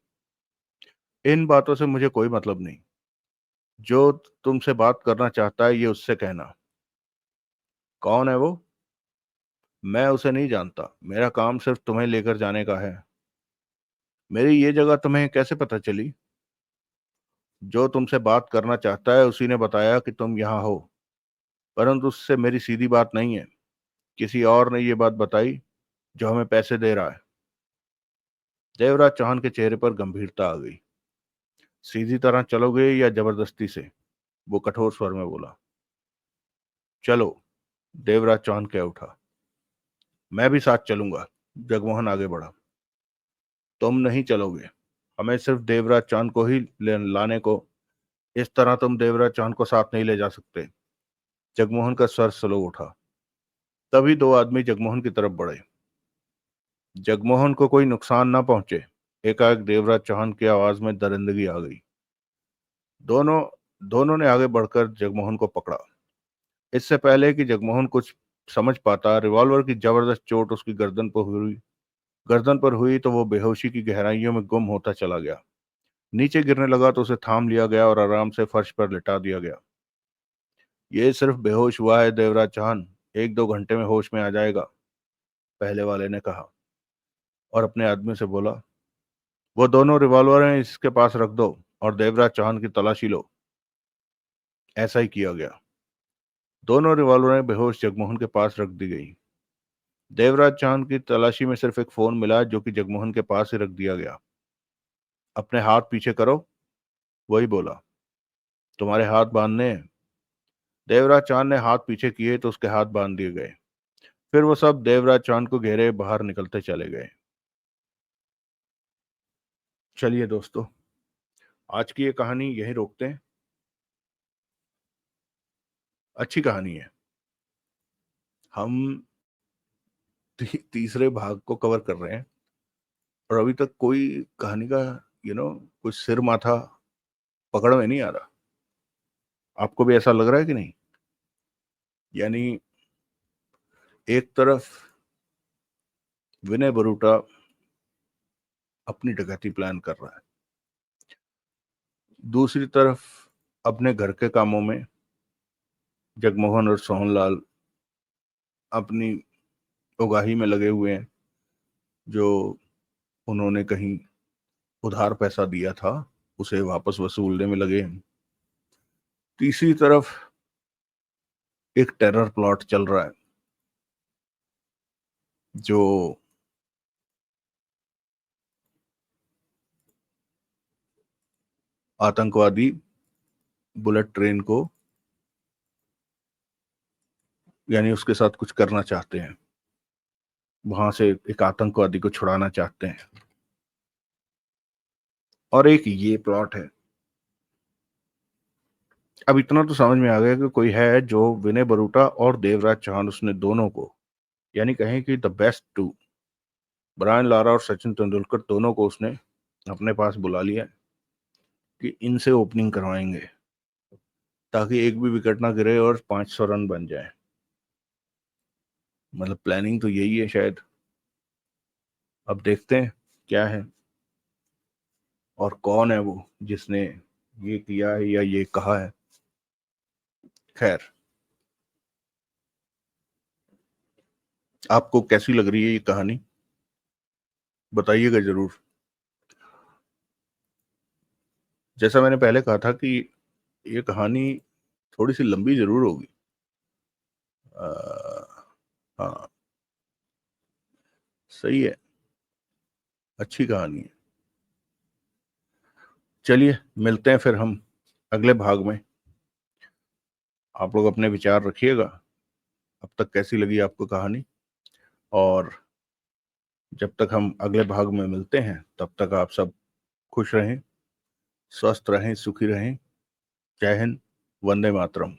इन बातों से मुझे कोई मतलब नहीं। जो तुमसे बात करना चाहता है ये उससे कहना। कौन है वो? मैं उसे नहीं जानता, मेरा काम सिर्फ तुम्हें लेकर जाने का है। मेरी ये जगह तुम्हें कैसे पता चली? जो तुमसे बात करना चाहता है उसी ने बताया कि तुम यहाँ हो, परंतु उससे मेरी सीधी बात नहीं है। किसी और ने ये बात बताई, जो हमें पैसे दे रहा है। देवराज चौहान के चेहरे पर गंभीरता आ गई। सीधी तरह चलोगे या जबरदस्ती से? वो कठोर स्वर में बोला। चलो, देवराज चौहान कह उठा। मैं भी साथ चलूंगा। जगमोहन आगे बढ़ा। तुम नहीं चलोगे, हमें सिर्फ देवराज चांद को ही लाने को। इस तरह तुम देवराज चांद को साथ नहीं ले जा सकते। जगमोहन का सर स्लो उठा। तभी दो आदमी जगमोहन की तरफ बढ़े। जगमोहन को कोई नुकसान ना पहुंचे, एकाएक देवराज चौहान की आवाज में दरिंदगी आ गई। दोनों दोनों ने आगे बढ़कर जगमोहन को पकड़ा। इससे पहले कि जगमोहन कुछ समझ पाता, रिवॉल्वर की जबरदस्त चोट उसकी गर्दन पर हुई तो वो बेहोशी की गहराइयों में गुम होता चला गया। नीचे गिरने लगा तो उसे थाम लिया गया और आराम से फर्श पर लिटा दिया गया। ये सिर्फ बेहोश हुआ है देवराज चौहान, 1-2 घंटे में होश में आ जाएगा, पहले वाले ने कहा, और अपने आदमी से बोला, वो दोनों रिवॉल्वर हैं, इसके पास रख दो और देवराज चौहान की तलाशी लो। ऐसा ही किया गया। दोनों रिवॉल्वरें बेहोश जगमोहन के पास रख दी गई। देवराज चौहान की तलाशी में सिर्फ एक फोन मिला, जो कि जगमोहन के पास ही रख दिया गया। अपने हाथ पीछे करो, वही बोला। तुम्हारे हाथ बांधने हैं? देवराज चांद ने हाथ पीछे किए तो उसके हाथ बांध दिए गए। फिर वो सब देवराज चांद को घेरे बाहर निकलते चले गए। चलिए दोस्तों, आज की ये कहानी यहीं रोकते हैं। अच्छी कहानी है। हम तीसरे भाग को कवर कर रहे हैं, और अभी तक कोई कहानी का कोई सिर माथा पकड़ में नहीं आ रहा। आपको भी ऐसा लग रहा है कि नहीं? यानी एक तरफ विनय बरूटा अपनी डकैती प्लान कर रहा है, दूसरी तरफ अपने घर के कामों में जगमोहन और सोहनलाल अपनी उगाही में लगे हुए हैं। जो उन्होंने कहीं उधार पैसा दिया था उसे वापस वसूलने में लगे हैं। तीसरी तरफ एक टेरर प्लॉट चल रहा है, जो आतंकवादी बुलेट ट्रेन को, यानी उसके साथ कुछ करना चाहते हैं, वहां से एक आतंकवादी को छुड़ाना चाहते हैं। और एक ये प्लॉट है। अब इतना तो समझ में आ गया कि कोई है जो विनय बरूटा और देवराज चौहान, उसने दोनों को, यानी कहें कि the best two, Brian Lara और सचिन तेंदुलकर, दोनों को उसने अपने पास बुला लिया कि इनसे ओपनिंग करवाएंगे, ताकि एक भी विकेट ना गिरे और 500 रन बन जाए। मतलब प्लानिंग तो यही है शायद। अब देखते हैं क्या है, और कौन है वो जिसने ये किया है या ये कहा है। खैर, आपको कैसी लग रही है ये कहानी, बताइएगा जरूर। जैसा मैंने पहले कहा था कि ये कहानी थोड़ी सी लंबी जरूर होगी। हाँ, सही है, अच्छी कहानी है। चलिए, मिलते हैं फिर हम अगले भाग में। आप लोग अपने विचार रखिएगा। अब तक कैसी लगी आपको कहानी, और जब तक हम अगले भाग में मिलते हैं तब तक आप सब खुश रहें, स्वस्थ रहें, सुखी रहें। जय हिंद, वंदे मातरम।